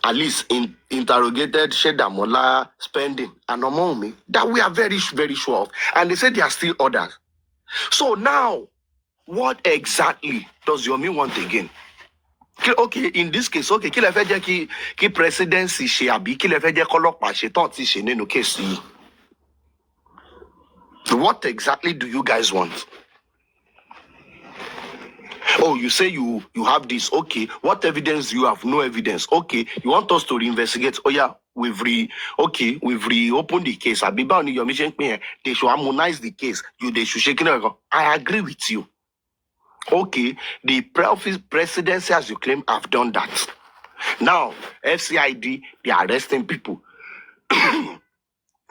at least interrogated Shedamola spending and Omomi that we are very, very sure of. And they said there are still others. So now, what exactly does Yomi want again? Okay, in this case, okay, kí lẹ fẹ́ jẹ́ kí presidency ṣe àbí kí lẹ fẹ́ jẹ́ kọ́lọ́pàá ṣe tán ti ṣe nínú case yìí? What exactly do you guys want? Oh, you say you have this. Okay, what evidence do you have? No evidence. Okay, you want us to reinvestigate? Oh yeah, we've reopened the case. They should harmonize the case. They should shake it. I agree with you. Okay, the presidency, as you claim, have done that. Now, FCID, they are arresting people.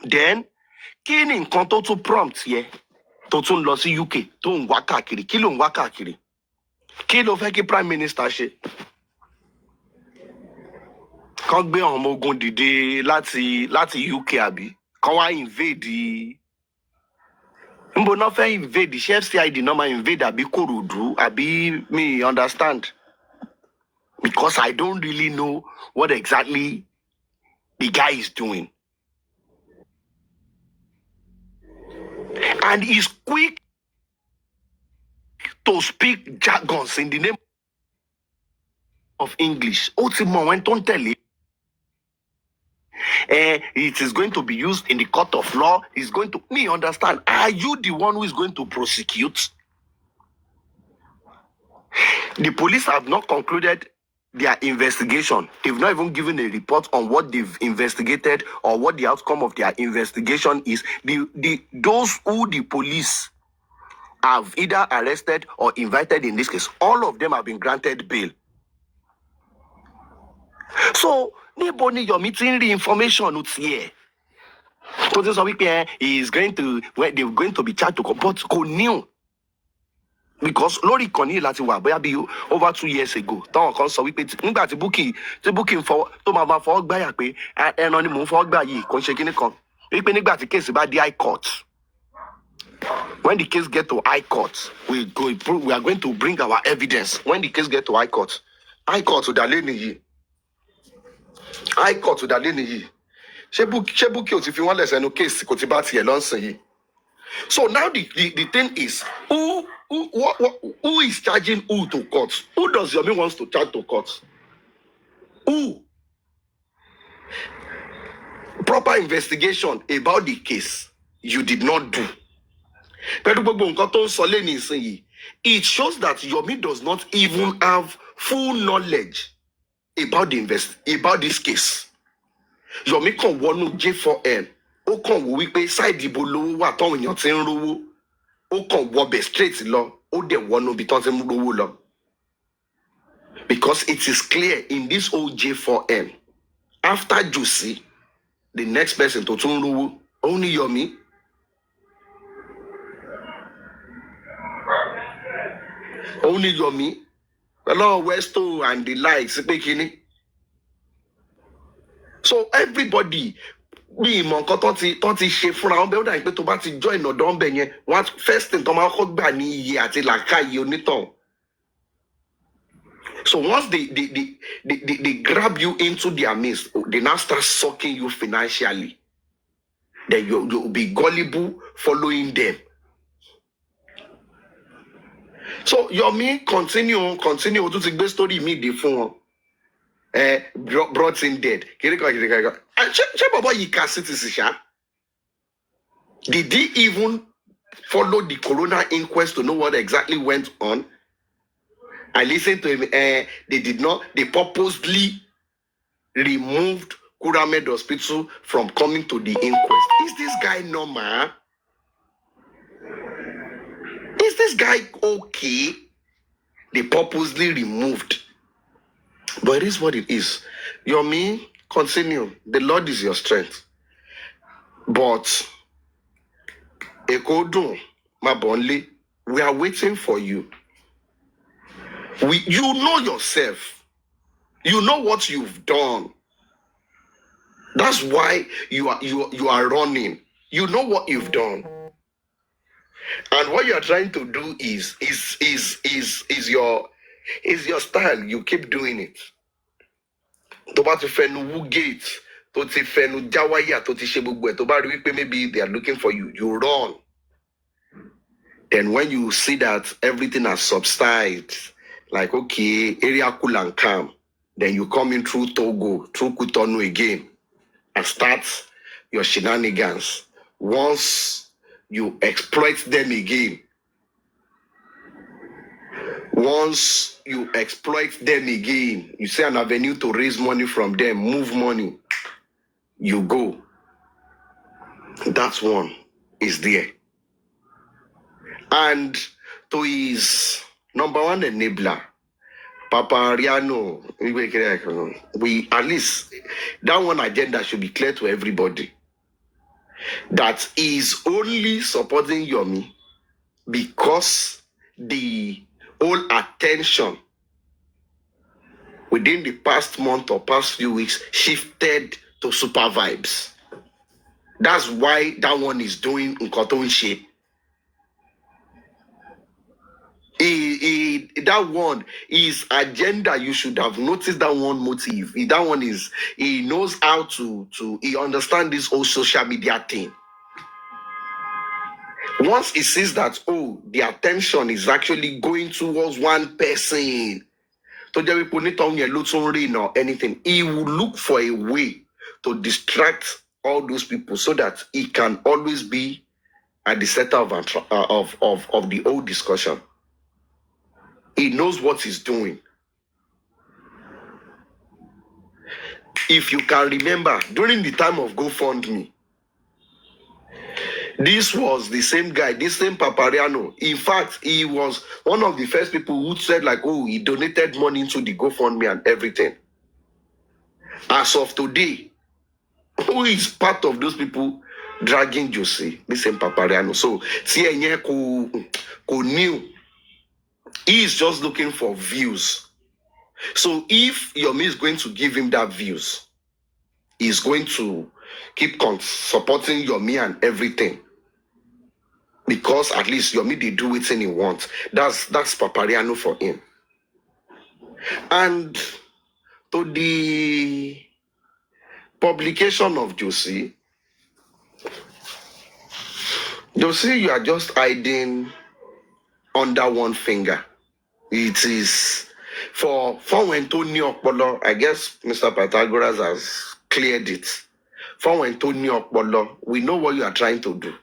Then, kí ni nǹkan tó tún prompt yẹ tó tún lọ sí UK tó ń wá káàkiri? Kí ló ń wá káàkiri? Kí ló fẹ́ kí Prime Minister ṣe? kán gbé àwọn ọmọ ogun dìde láti UK àbí kán wá invade níbo náà fẹ́ invade ṣé FCID náà máa invade àbí Kòròdú àbí me understand because I don't really know what exactly the guy is doing and he's quick to speak jargons in the name of English. Ó ti mọ̀ wọ́n tó ń tẹ̀lé. It is going to be used in the court of law. It's going to me understand. Are you the one who is going to prosecute? The police have not concluded their investigation. They've not even given a report on what they've investigated or what the outcome of their investigation is. Those who the police have either arrested or invited in this case, all of them have been granted bail. So, níbo ni Yomi ti ń rí information here? So this week is going to they're going to be charged to but kò new. Because lórí ìkànnì láti wà bóyá bí over 2 years ago táwọn kan sọ wípé nígbà tí booking fọwọ́ tó máa fọwọ́ gbáyà pé ẹran ni mò ń fọwọ́ gbà yìí kò ń ṣe kíní kan wípé nígbà tí case bá dé high court. When the case get to high court, we are going to bring our evidence. When the case get to high court to dalé nìyí. High court to dalé nìyí. Ṣé Bukky ò ti fi wọ́n lẹ̀ sẹ́nu case kò ti bá tiẹ̀ lọ́sìn yìí. So now the thing is, who is charging who to court? Who does Yomi wants to charge to court? Who? Proper investigation about the case you did not do. It shows that Yomi does not even have full knowledge about this case. Yomi kan wọnú J4M. Ó kàn wò wípé side ibo lówó wà táwọn èèyàn ti ń rówó. Ó kàn wọbẹ̀ straight lọ. Ó dẹ̀ wọnú bí tán ti ń rówó lọ. Because it is clear in this whole J4M, after Juicy, the next person to tún rówó, only Yomi. Only Yomi. Hello, Westo and the likes. So everybody, bí ìmọ̀ nǹkan tó ti ṣe fúnra wọn bẹ́ẹ̀ ó dàbí pé tó bá ti join ọ̀dọ́ ń bẹ̀ yẹn wọ́n first thing tó máa kọ́ gbà ní iye àti làákàyè onítàn. So once they grab you into their midst, they now start sucking you financially. Then you'll be gullible following them. So Yomi continue to take the story me the phone. Brought in dead. Did he even follow the coroner inquest to know what exactly went on? I listened to him. They purposely removed Kuramed Hospital from coming to the inquest. Is this guy normal? Is this guy okay? They purposely removed. But it is what it is. Yomi, continue. The Lord is your strength. But Ekodo, Mabonli, we are waiting for you. You know yourself. You know what you've done. That's why you are running. You know what you've done. And what you are trying to do is your style. You keep doing it. To bá ti fẹnu gate, to ti fẹnu jawaya, to ti ṣe gbogbo ẹ̀, tó bá rí wípé maybe they are looking for you, you run. Then when you see that everything has subsided, like okay, area cool and calm, then you come in through Togo, through Cotonou again, and start your shenanigans. Once you exploit them again, you see an avenue to raise money from them, move money, you go. That one is there. And to his number one enabler, Papa Ariano, we at least that one agenda should be clear to everybody. That is only supporting Yomi because the whole attention within the past month or past few weeks shifted to super vibes. That's why that one is doing Nkoton shape. That one is agenda. You should have noticed that one motive. That one is, he knows how to he understands this whole social media thing. Once he sees that, oh, the attention is actually going towards one person, or anything, he will look for a way to distract all those people so that he can always be at the center of the whole discussion. He knows what he's doing. If you can remember, during the time of GoFundMe, this was the same guy, this same Papariano. In fact, he was one of the first people who said, like, oh, he donated money into the GoFundMe and everything. As of today, who is part of those people dragging Josie, the same Papariano? So, Tienye ko new. He is just looking for views. So if Yomi is going to give him that views, he's going to keep supporting Yomi and everything. Because at least Yomi, they do it and he wants. That's Papariano for him. And to the publication of Josie, you are just hiding under one finger. It is for when Tony Okpolo, I guess Mr. Pythagoras has cleared it. For when Tony Okpolo, we know what you are trying to do.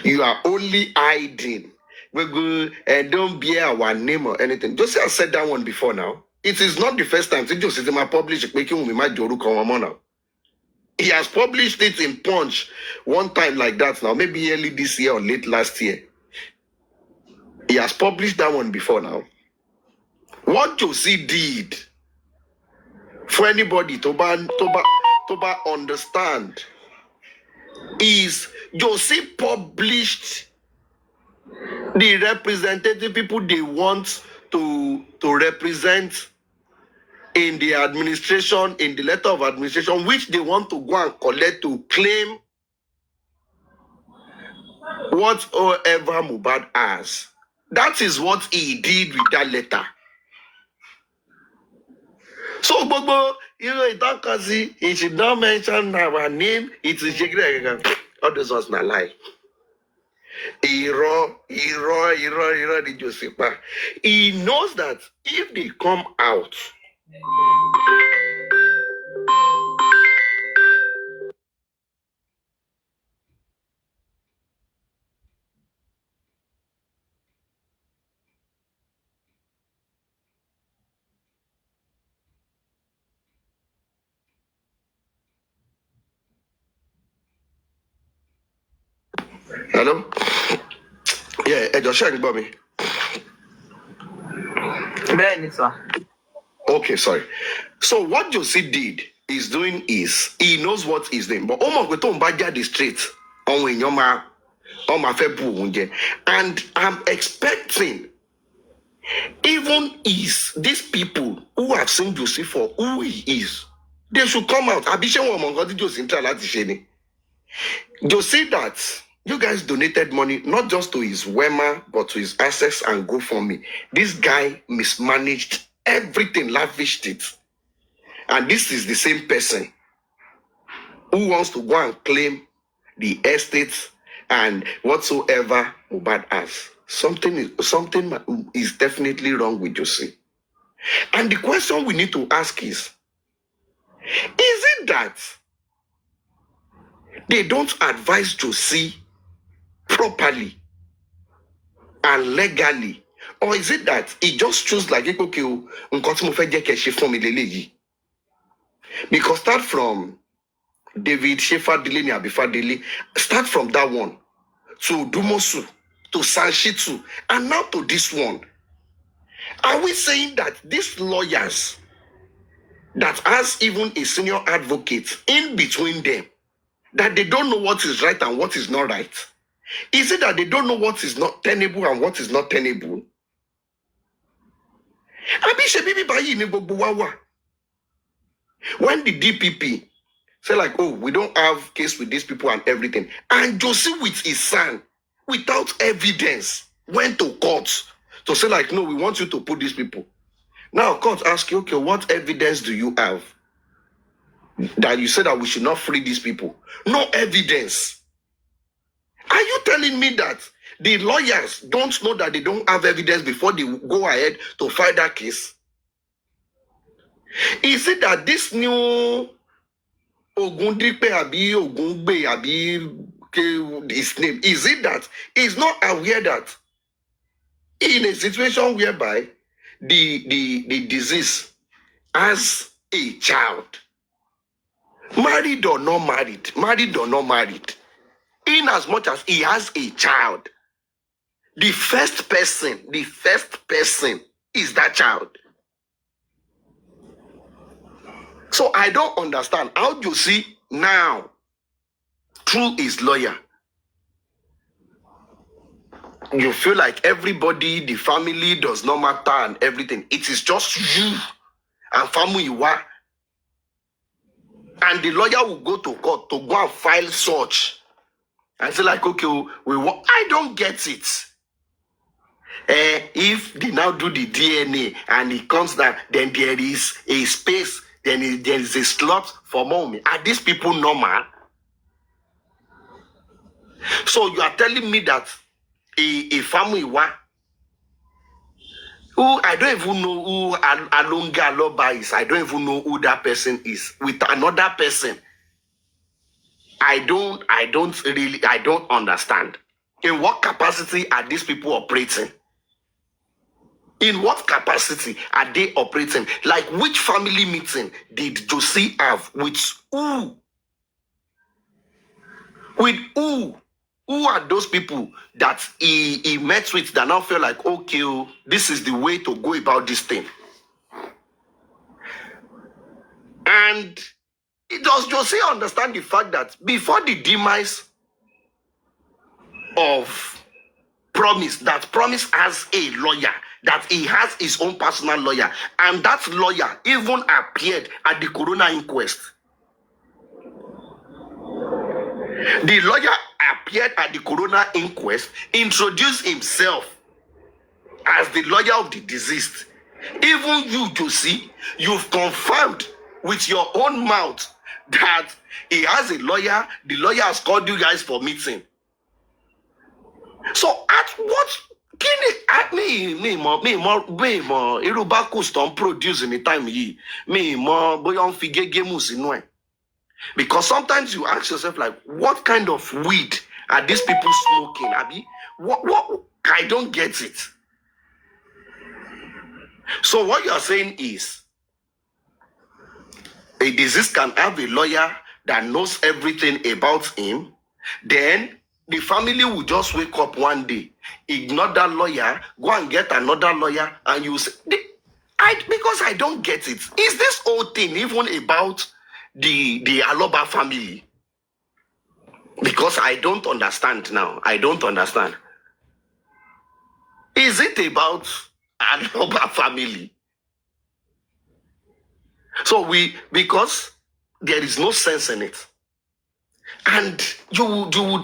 You are only hiding. We go and don't bear our name or anything. Just I said that one before now. It is not the first time. Just publish making my now. He has published it in Punch one time like that now, maybe early this year or late last year. He has published that one before now. What Josie did for anybody to understand is Josie published the representative people they want to represent in the administration, in the letter of administration, which they want to go and collect to claim whatever Mohbad has. That is what he did with that letter. So, Bobo, he should not mention our name. It is all this was not lie. He knows that if they come out, hello? Yeah, just sharing about me. Okay, sorry. So what Josie did is he knows what he's doing. But we don't buy the street on my and I'm expecting even these people who have seen Josie for who he is, they should come out. Josie that you guys donated money not just to his Wema, but to his assets and GoFundMe. This guy mismanaged everything, lavished it. And this is the same person who wants to go and claim the estates and whatsoever Mohbad has. Something is definitely wrong with Josie. And the question we need to ask is it that they don't advise Josie properly and legally, or is it that he just choose like okay, because start from David Shepherd Delaney Abifadele, start from that one to Dumosu to Sanshitu and now to this one. Are we saying that these lawyers that has even a senior advocate in between them, that they don't know what is right and what is not right? Is it that they don't know what is not tenable and what is not tenable? Abi shebi bayi ni gbogbo wa wa. When the DPP say like, oh, we don't have case with these people and everything, and Josie with his son, without evidence, went to court to say like, no, we want you to put these people. Now court ask you, okay, what evidence do you have that you say that we should not free these people? No evidence. Are you telling me that the lawyers don't know that they don't have evidence before they go ahead to file that case? Is it that this new Ogundipe Abi Ogungbe Abi his name, is it that he's not aware that in a situation whereby the disease has a child, married or not married, in as much as he has a child, the first person is that child. So I don't understand how you see now through his lawyer. You feel like everybody, the family does not matter and everything. It is just you and family you are. And the lawyer will go to court to go and file such and say like, okay, we want. I don't get it. If they now do the DNA and it comes down, then there is a space, then there is a slot for mommy. Are these people normal? So you are telling me that a family who I don't even know who aloba is. I don't even know who that person is. With another person, I don't understand. In what capacity are these people operating? In what capacity are they operating? Like, which family meeting did Josie have? With who? With who? Who are those people that he met with that now feel like, okay, this is the way to go about this thing? And does Josie understand the fact that before the demise of Promise, that Promise has a lawyer, that he has his own personal lawyer, and that lawyer even appeared at the Corona inquest. The lawyer appeared at the Corona inquest, introduced himself as the lawyer of the deceased. Even you, Josie, you've confirmed with your own mouth that he has a lawyer. The lawyer has called you guys for meeting. So at what Irubakus don't produce in the time because sometimes you ask yourself like, what kind of weed are these people smoking? Abi? What I don't get it. So what you are saying is a disease can have a lawyer that knows everything about him, then the family will just wake up one day, ignore that lawyer, go and get another lawyer, and you say, because I don't get it. Is this whole thing even about the Aloba family? Because I don't understand now. I don't understand. Is it about Aloba family? So because there is no sense in it. And you know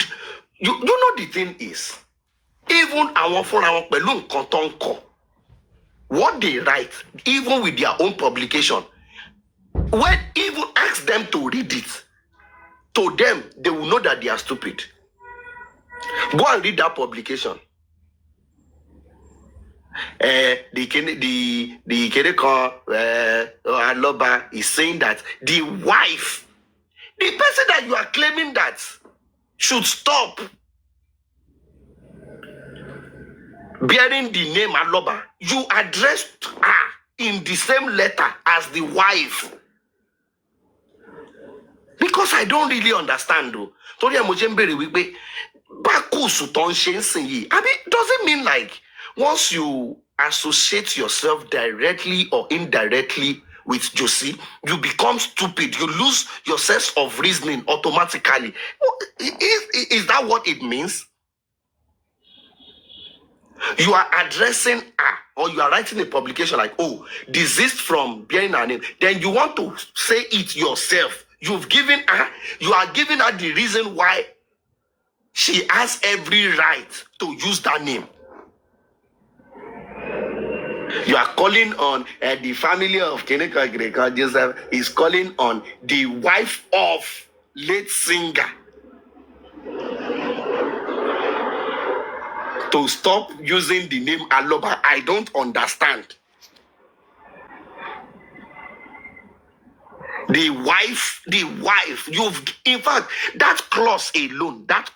the thing is, even our phone, our balloon contonko, what they write, even with their own publication, when even ask them to read it, to them, they will know that they are stupid. Go and read that publication. The Aloba is saying that the wife, the person that you are claiming that should stop bearing the name Aloba, you addressed her in the same letter as the wife. Because I don't really understand though. Does it mean like once you associate yourself directly or indirectly with Josie, you become stupid, you lose your sense of reasoning automatically? Is that what it means? You are addressing her, or you are writing a publication like, oh, desist from bearing her name. Then you want to say it yourself. You are giving her the reason why she has every right to use that name. You are calling on the family of Keneka Joseph is calling on the wife of late singer to stop using the name Aloba. I don't understand. The wife, in fact, that clause alone, that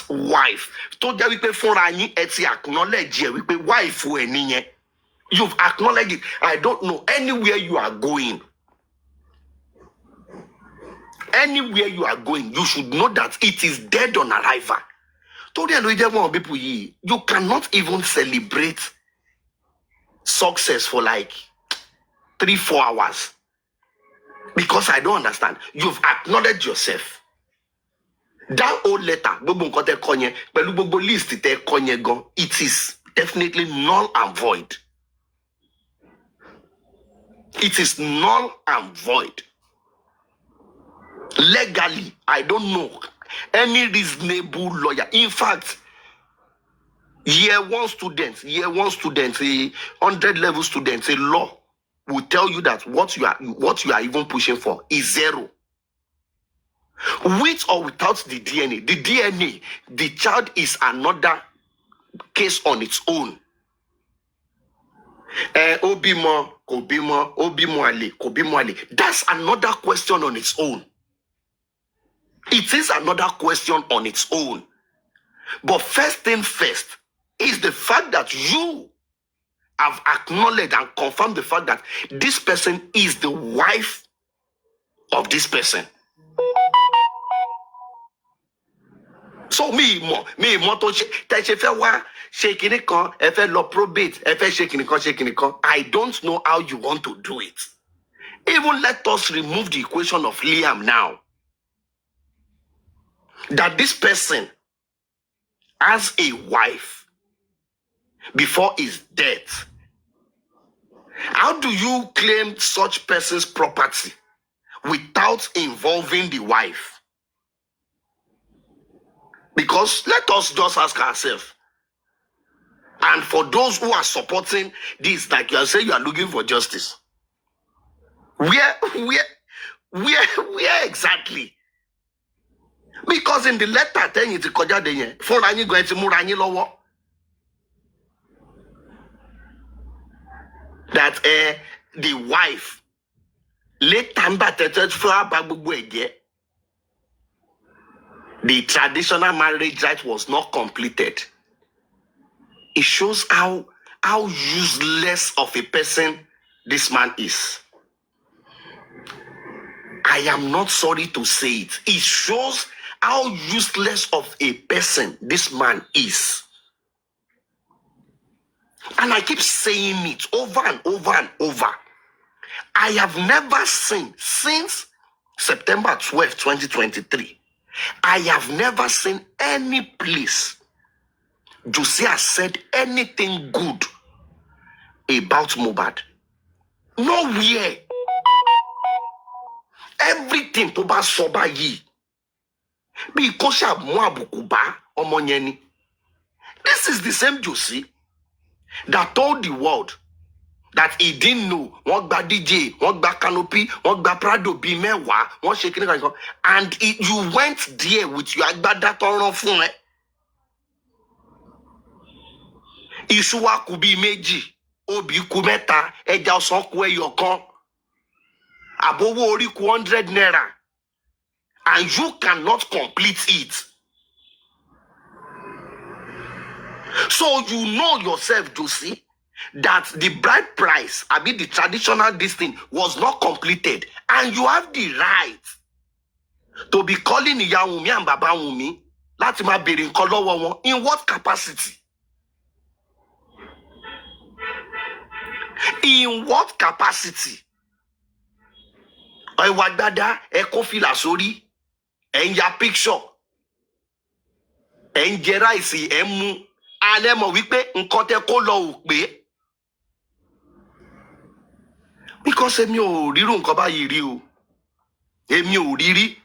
wife, to tell you for any acknowledge we wife when you've acknowledged it. I don't know anywhere you are going. Anywhere you are going, you should know that it is dead on arrival. People, you cannot even celebrate success for like 3-4 hours. Because I don't understand. You've acknowledged yourself. That old letter, it is definitely null and void. It is null and void. Legally, I don't know any reasonable lawyer. In fact, year one students, a 100 level students, a law will tell you that what you are even pushing for is 0. With or without the DNA, the child is another case on its own. Obimo, Ali. That's another question on its own. It is another question on its own. But first thing first is the fact that you have acknowledged and confirmed the fact that this person is the wife of this person. So me to shaking it, probate, I don't know how you want to do it. Even let us remove the equation of Liam now. That this person has a wife before his death. How do you claim such person's property without involving the wife? Because let us just ask ourselves. And for those who are supporting this, like you are saying, you are looking for justice. Where exactly? Because in the letter, telling it for any going to Murani Lowo, that the wife the traditional marriage rite was not completed. It shows how useless of a person this man is. I am not sorry to say it. It shows how useless of a person this man is. And I keep saying it over and over and over. I have never seen, since September 12, 2023, I have never seen any place Josie has said anything good about Mohbad. Nowhere. Everything to ba soba yi. Because Moabukuba Omonyeni. This is the same Josie that told the world that he didn't know what ba DJ, what ba Canopy, what ba Prado be mewa, what shaking, and you went there with your agbada toron fun. Isuwa kubi meji, obi kumeta, eja osan ku eyokan, abowo ori ku 100 naira, and you cannot complete it. So you know yourself, Josie, that the bride price, I mean the traditional this thing, was not completed, and you have the right to be calling Iya Wunmi and Baba Wunmi láti máa bèrè nǹkan lọ́wọ́ wọn. In what capacity? In what capacity? Ẹ̀wà gbádá, ẹ kó fìlà sórí, ẹ ń ya picture, ẹ ń jẹ ráìsì, ẹ ń mú. alẹ́ mọ̀ wípé nǹkan tẹ́ kó lọ ò pé. Because èmi ò ríru nǹkan báyìí rí o. Èmi ò rí rí.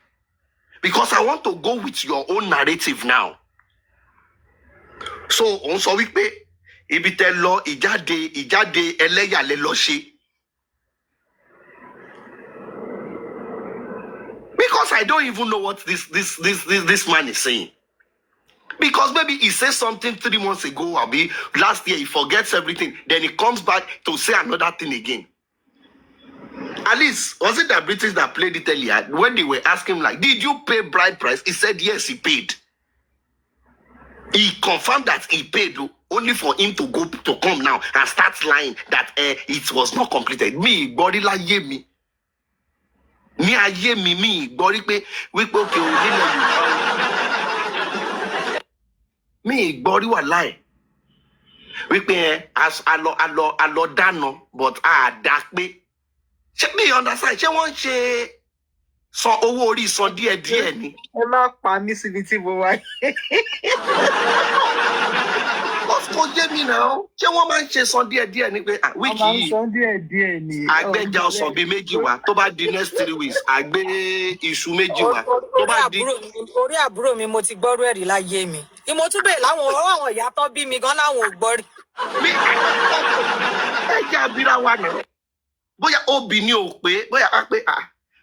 Because I want to go with your own narrative now. So, òun sọ wípé ibi tẹ́ lọ ìjáde ẹlẹ́yà lẹ lọ ṣe. Because I don't even know what this man is saying. Because maybe he said something 3 months ago, or maybe last year, he forgets everything. Then he comes back to say another thing again. At least, was it the British that played it earlier? When they were asking him, like, did you pay bride price? He said, yes, he paid. He confirmed that he paid, only for him to come now and start lying that it was not completed. Me, body like me. Me, I hear me, body pay, we okay, me, body was lie. We pay as a lo dano, but dark me. Ṣé mi understand? Ṣé wọ́n ṣe san owó orí san díẹ̀ ni? Ẹ má pa mí síbi tí mo wà. Kò yé mi náà. Ṣé wọ́n máa ń ṣe san díẹ̀ ni pé wíìkì yìí? San díẹ̀ ni. Àgbẹ̀jà ọsàn bíi méjì wá. Tó bá di next 3 weeks, àgbẹ̀ iṣu méjì wá. Tó bá di. Orí àbúrò mi mo ti gbọ́rú ẹ̀rí láyé mi. Ìmọ̀túbẹ̀ láwọn àwọn ìyá tó bí mi gan láwọn ò gbọ́ rí. Ẹ jẹ́ àbíra wa náà. Bóyá obì ni ò pé bóyá á pé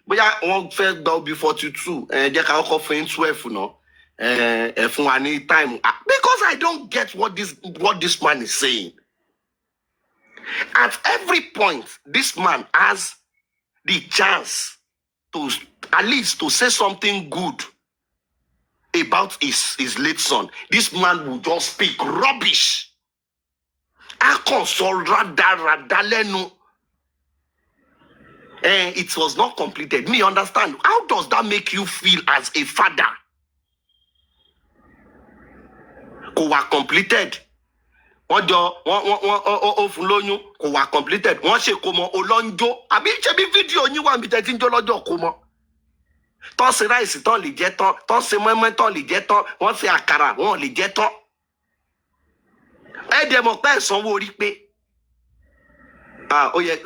bóyá wọ́n fẹ́ gba obì 42 jẹ́ ká kọ́kọ́ fún 12 náà ẹ fún wa ní time because I don't get what this man is saying. At every point this man has the chance to at least to say something good about his late son. This man will just speak rubbish. A kàn sọ rádaràda lẹ́nu. It was not completed. Me understand. How does that make you feel as a father? Kò wá completed. Wọ́n fún lóyún. Kò wá completed. Wọ́n ṣe kó mọ olóńjó. Àbí ṣe bí fídíò yín wà níbi tẹ́ tí ń jó lọ́jọ́ kó mọ. Tán ṣe ráìsì tán lè jẹ tán. Tán ṣe mọ́ẹ́mọ́ tán lè jẹ tán. Wọ́n ṣe àkàrà wọ́n lè jẹ tán. Ẹ dẹ̀ mọ̀ pé ẹ̀sánwó orí pé. Ó yẹ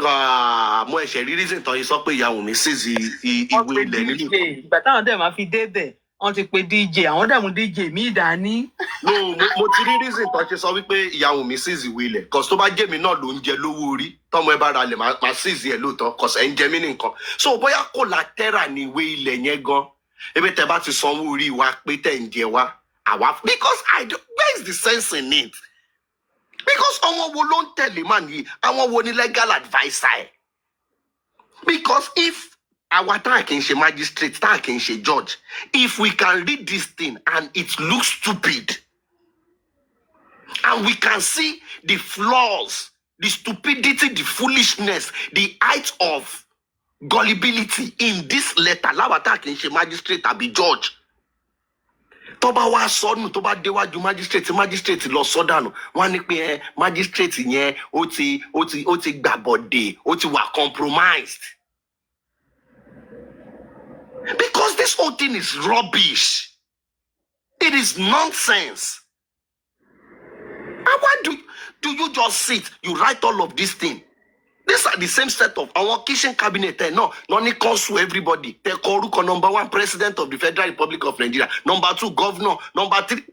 mo ẹ̀ṣẹ̀ rí reason tán yìí sọ pé ìyàwó mi ṣèṣì ìwé ilẹ̀ nínú. Ìgbà táwọn dẹ̀ máa fi débẹ̀, wọ́n ti pe DJ, àwọn dẹ̀ mú DJ mí dání. No, mo ti rí reason tán ṣe sọ wípé ìyàwó mi ṣèṣì ìwé ilẹ̀. Cause tó bá jẹ́ mi náà ló ń jẹ lówó orí. Tọ́mọ ẹ bá ra lẹ̀ máa ṣèṣì ẹ̀ lóòótọ́. Cause ẹ̀ ń jẹ mí ní nǹkan. So bóyá collateral ni ìwé ilẹ̀ yẹn gan. Ebi tẹ bá ti sanwó orí wa pé tẹ̀ ń jẹ wa. Because where is the sense in it? Because àwọn wo ló ń tẹ̀lé man yìí, àwọn wo ni legal adviser ẹ̀. Because if our tá kì í ṣe magistrate, tá kì í ṣe judge, if we can read this thing and it looks stupid, and we can see the flaws, the stupidity, the foolishness, the height of gullibility in this letter, láwa tá kì í ṣe magistrate àbí judge. Tó bá wá sọnù tó bá déwájú magistrate lọ sọdànù wọ́n ní pé magistrate yẹn ó ti gbàbọ̀dé ó ti wà compromised. Because this whole thing is rubbish. It is nonsense. And why do you just sit, you write all of this thing? These are the same set of our kitchen cabinet. No need counsel everybody. They call number 1 president of the Federal Republic of Nigeria. Number 2 governor. Number 3.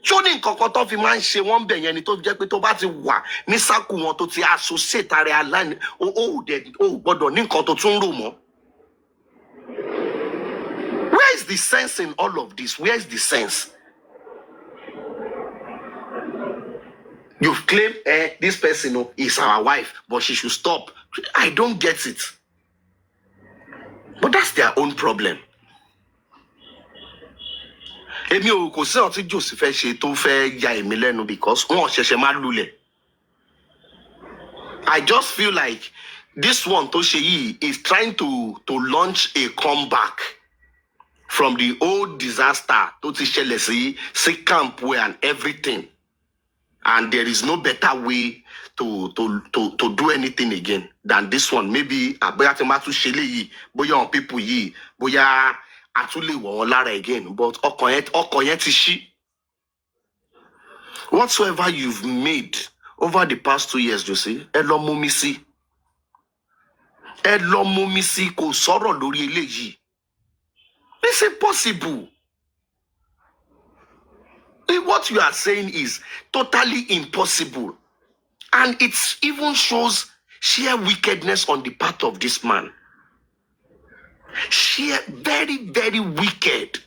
Ṣó ní nǹkan tó fi máa ń ṣe wọ́n bẹ̀ yẹn ni tó jẹ́ pé tó bá ti wà ní sáàkù wọn tó ti associate ara ẹ̀ align ó gbọ́dọ̀ ní nǹkan tó tún rò mọ́. Where is the sense in all of this? Where is the sense? You've claimed this person is our wife, but she should stop. I don't get it. But that's their own problem. Èmi ò kò sí ọ̀tí Joseph fẹ́ ṣe tó fẹ́ ya èmi lẹ́nu because wọ́n ṣẹ̀ṣẹ̀ máa lulẹ̀. I just feel like this one tó ṣe yìí is trying to launch a comeback from the old disaster tó ti ṣẹlẹ̀ sí camp where and everything. And there is no better way to do anything again than this one. Maybe bóyá tí ma tún ṣe léyìí, bóyá on people yìí, bóyá a tún lè wọ̀ wọ́n lára again. But ọkàn yẹn ti ṣí. Whatsoever you've made over the past 2 years, Josie, elo mumisi kò sọ̀rọ̀ lórí eléyìí. It's impossible. What you are saying is totally impossible. And it even shows sheer wickedness on the part of this man. Sheer, very, very wicked.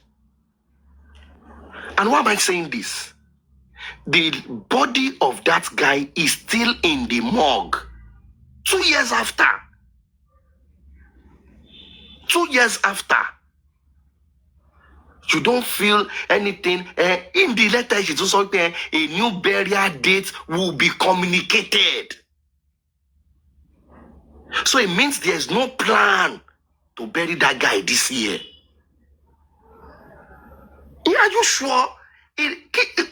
And why am I saying this? The body of that guy is still in the morgue. 2 years after. 2 years after. You don't feel anything. In the letter, she also said a new burial date will be communicated. So it means there's no plan to bury that guy this year. Yeah, are you sure?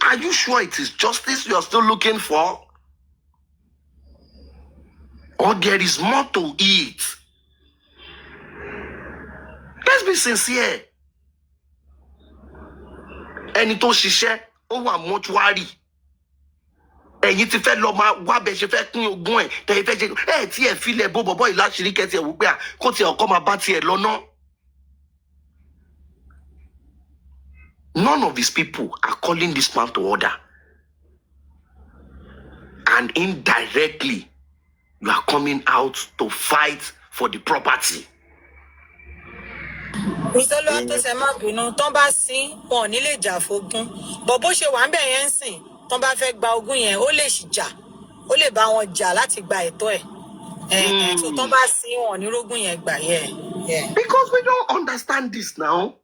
Are you sure it is justice you are still looking for? Or there is more to it? Let's be sincere. Ẹni tó ṣiṣẹ́, ó wà mọ́túárì. Ẹ̀yin ti fẹ́ lọ máa wá bẹ̀ ṣe fẹ́ pín ogún ẹ̀. Tẹ̀yin fẹ́ ṣe tí ẹ̀ filẹ̀ bó bọ̀bọ̀ yìí láṣìírí kẹ́tì ẹ̀ wò pé kó tiẹ̀ ọkọ máa bá tiẹ̀ lọ́nà. None of these people are calling this man to order. And indirectly, you are coming out to fight for the property. Mr. Oluwatosin má bínú tán bá sín wọn ò ní lè jà fógún. Bọ̀ bó ṣe wà ń bẹ̀ yẹn ń sìn tán bá fẹ́ gba ogún yẹn ó lè ṣì jà. Ó lè bá wọn jà láti gba ẹ̀tọ́ ẹ̀. So tán bá sín wọn ò ní rógún yẹn gbà yẹn. Because we don't understand this now.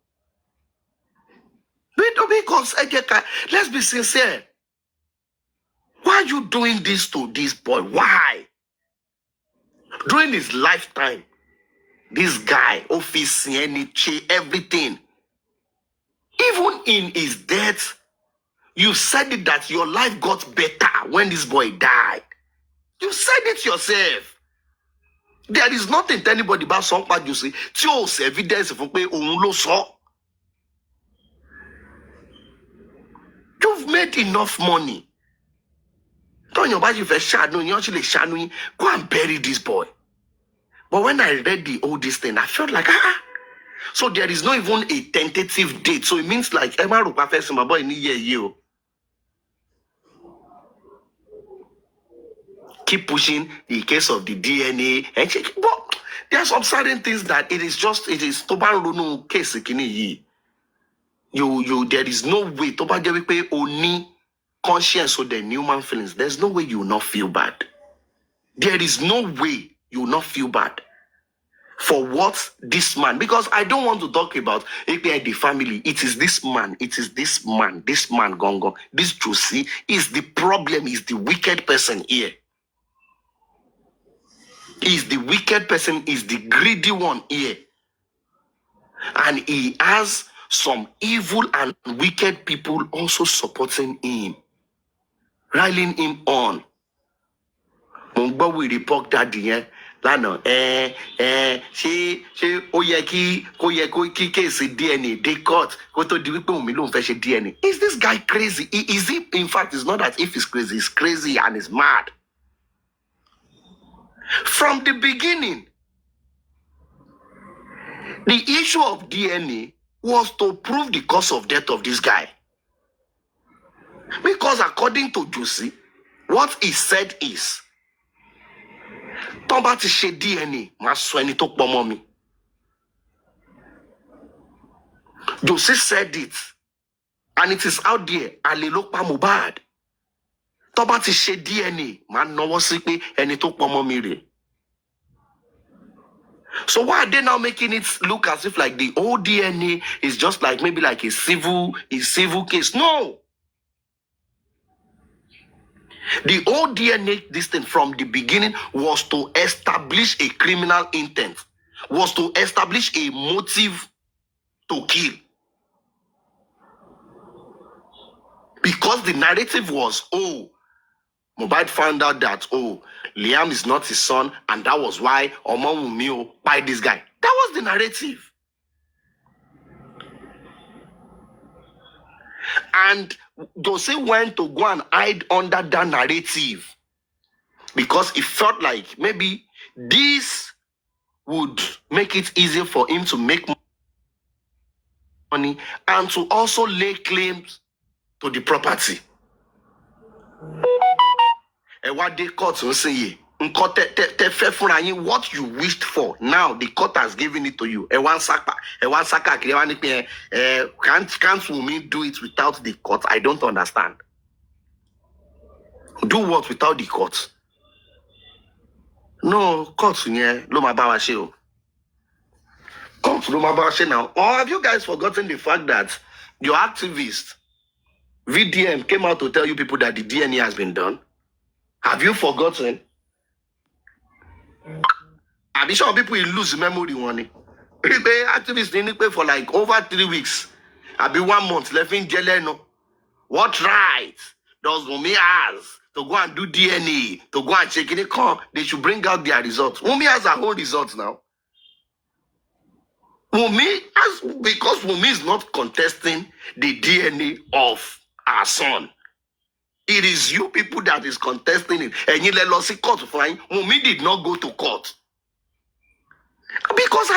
Because let's be sincere. Why are you doing this to this boy? Why? During his lifetime, this guy, office, everything. Even in his death, you said it that your life got better when this boy died. You said it yourself. There is nothing to anybody about something you say. It's evidence of You've made enough money. Don't you buy you for shadow, you actually shadow. Go and bury this boy. But when I read this thing, I felt like so there is not even a tentative date. So it means like Emma Rupa first my boy in year. Keep pushing the case of the DNA and check. But there are some certain things that it is Toban case there is no way Toban only conscience of the human feelings. There's no way you will not feel bad. There is no way you will not feel bad for what this man, because I don't want to talk about the family. It is this man, this man Gongo, this Josie is the problem, is the wicked person here. Is the wicked person, is the greedy one here. And he has some evil and wicked people also supporting him, riling him on. Mungba will report that lánàá ṣé ó yẹ kí kéèsì DNA dé court kó tó di wípé òun mi lòun fẹ́ ṣe DNA. Is this guy crazy? Is he? In fact, it's not that if he's crazy and he's mad. From the beginning, the issue of DNA was to prove the cause of death of this guy. Because according to Josie, what he said is, Tomba ti ṣe DNA, ma sọ ẹni tó pọ̀ mọ́ mi. Josie said it, and it is out there. Àlè ló pa Mohbad. Tomba ti ṣe DNA, ma náwó sí pé ẹni tó pọ̀ mọ́ mi rè. So why are they now making it look as if like the old DNA is just like maybe like a civil case? No. The old DNA, this thing from the beginning was to establish a criminal intent, was to establish a motive to kill. Because the narrative was, Mohbad found out that, Liam is not his son, and that was why Omawumi by this guy. That was the narrative. And Jose went to go and hide under that narrative because he felt like maybe this would make it easier for him to make money and to also lay claims to the property. And what the court will say, what you wished for, now the court has given it to you. Can't women do it without the court? I don't understand. Do what without the court? No, court now. Or have you guys forgotten the fact that your activist VDM came out to tell you people that the DNA has been done? Have you forgotten? I'm sure people will lose memory one. Activists didn't pay for like over 3 weeks. I'll be 1 month left in jail. What right does Wumi has to go and do DNA, to go and check in the car? They should bring out their results. Wumi has her own results now. Wumi has, because Wumi is not contesting the DNA of our son. It is you people that is contesting it. And you let us see court flying. Wumi did not go to court. Because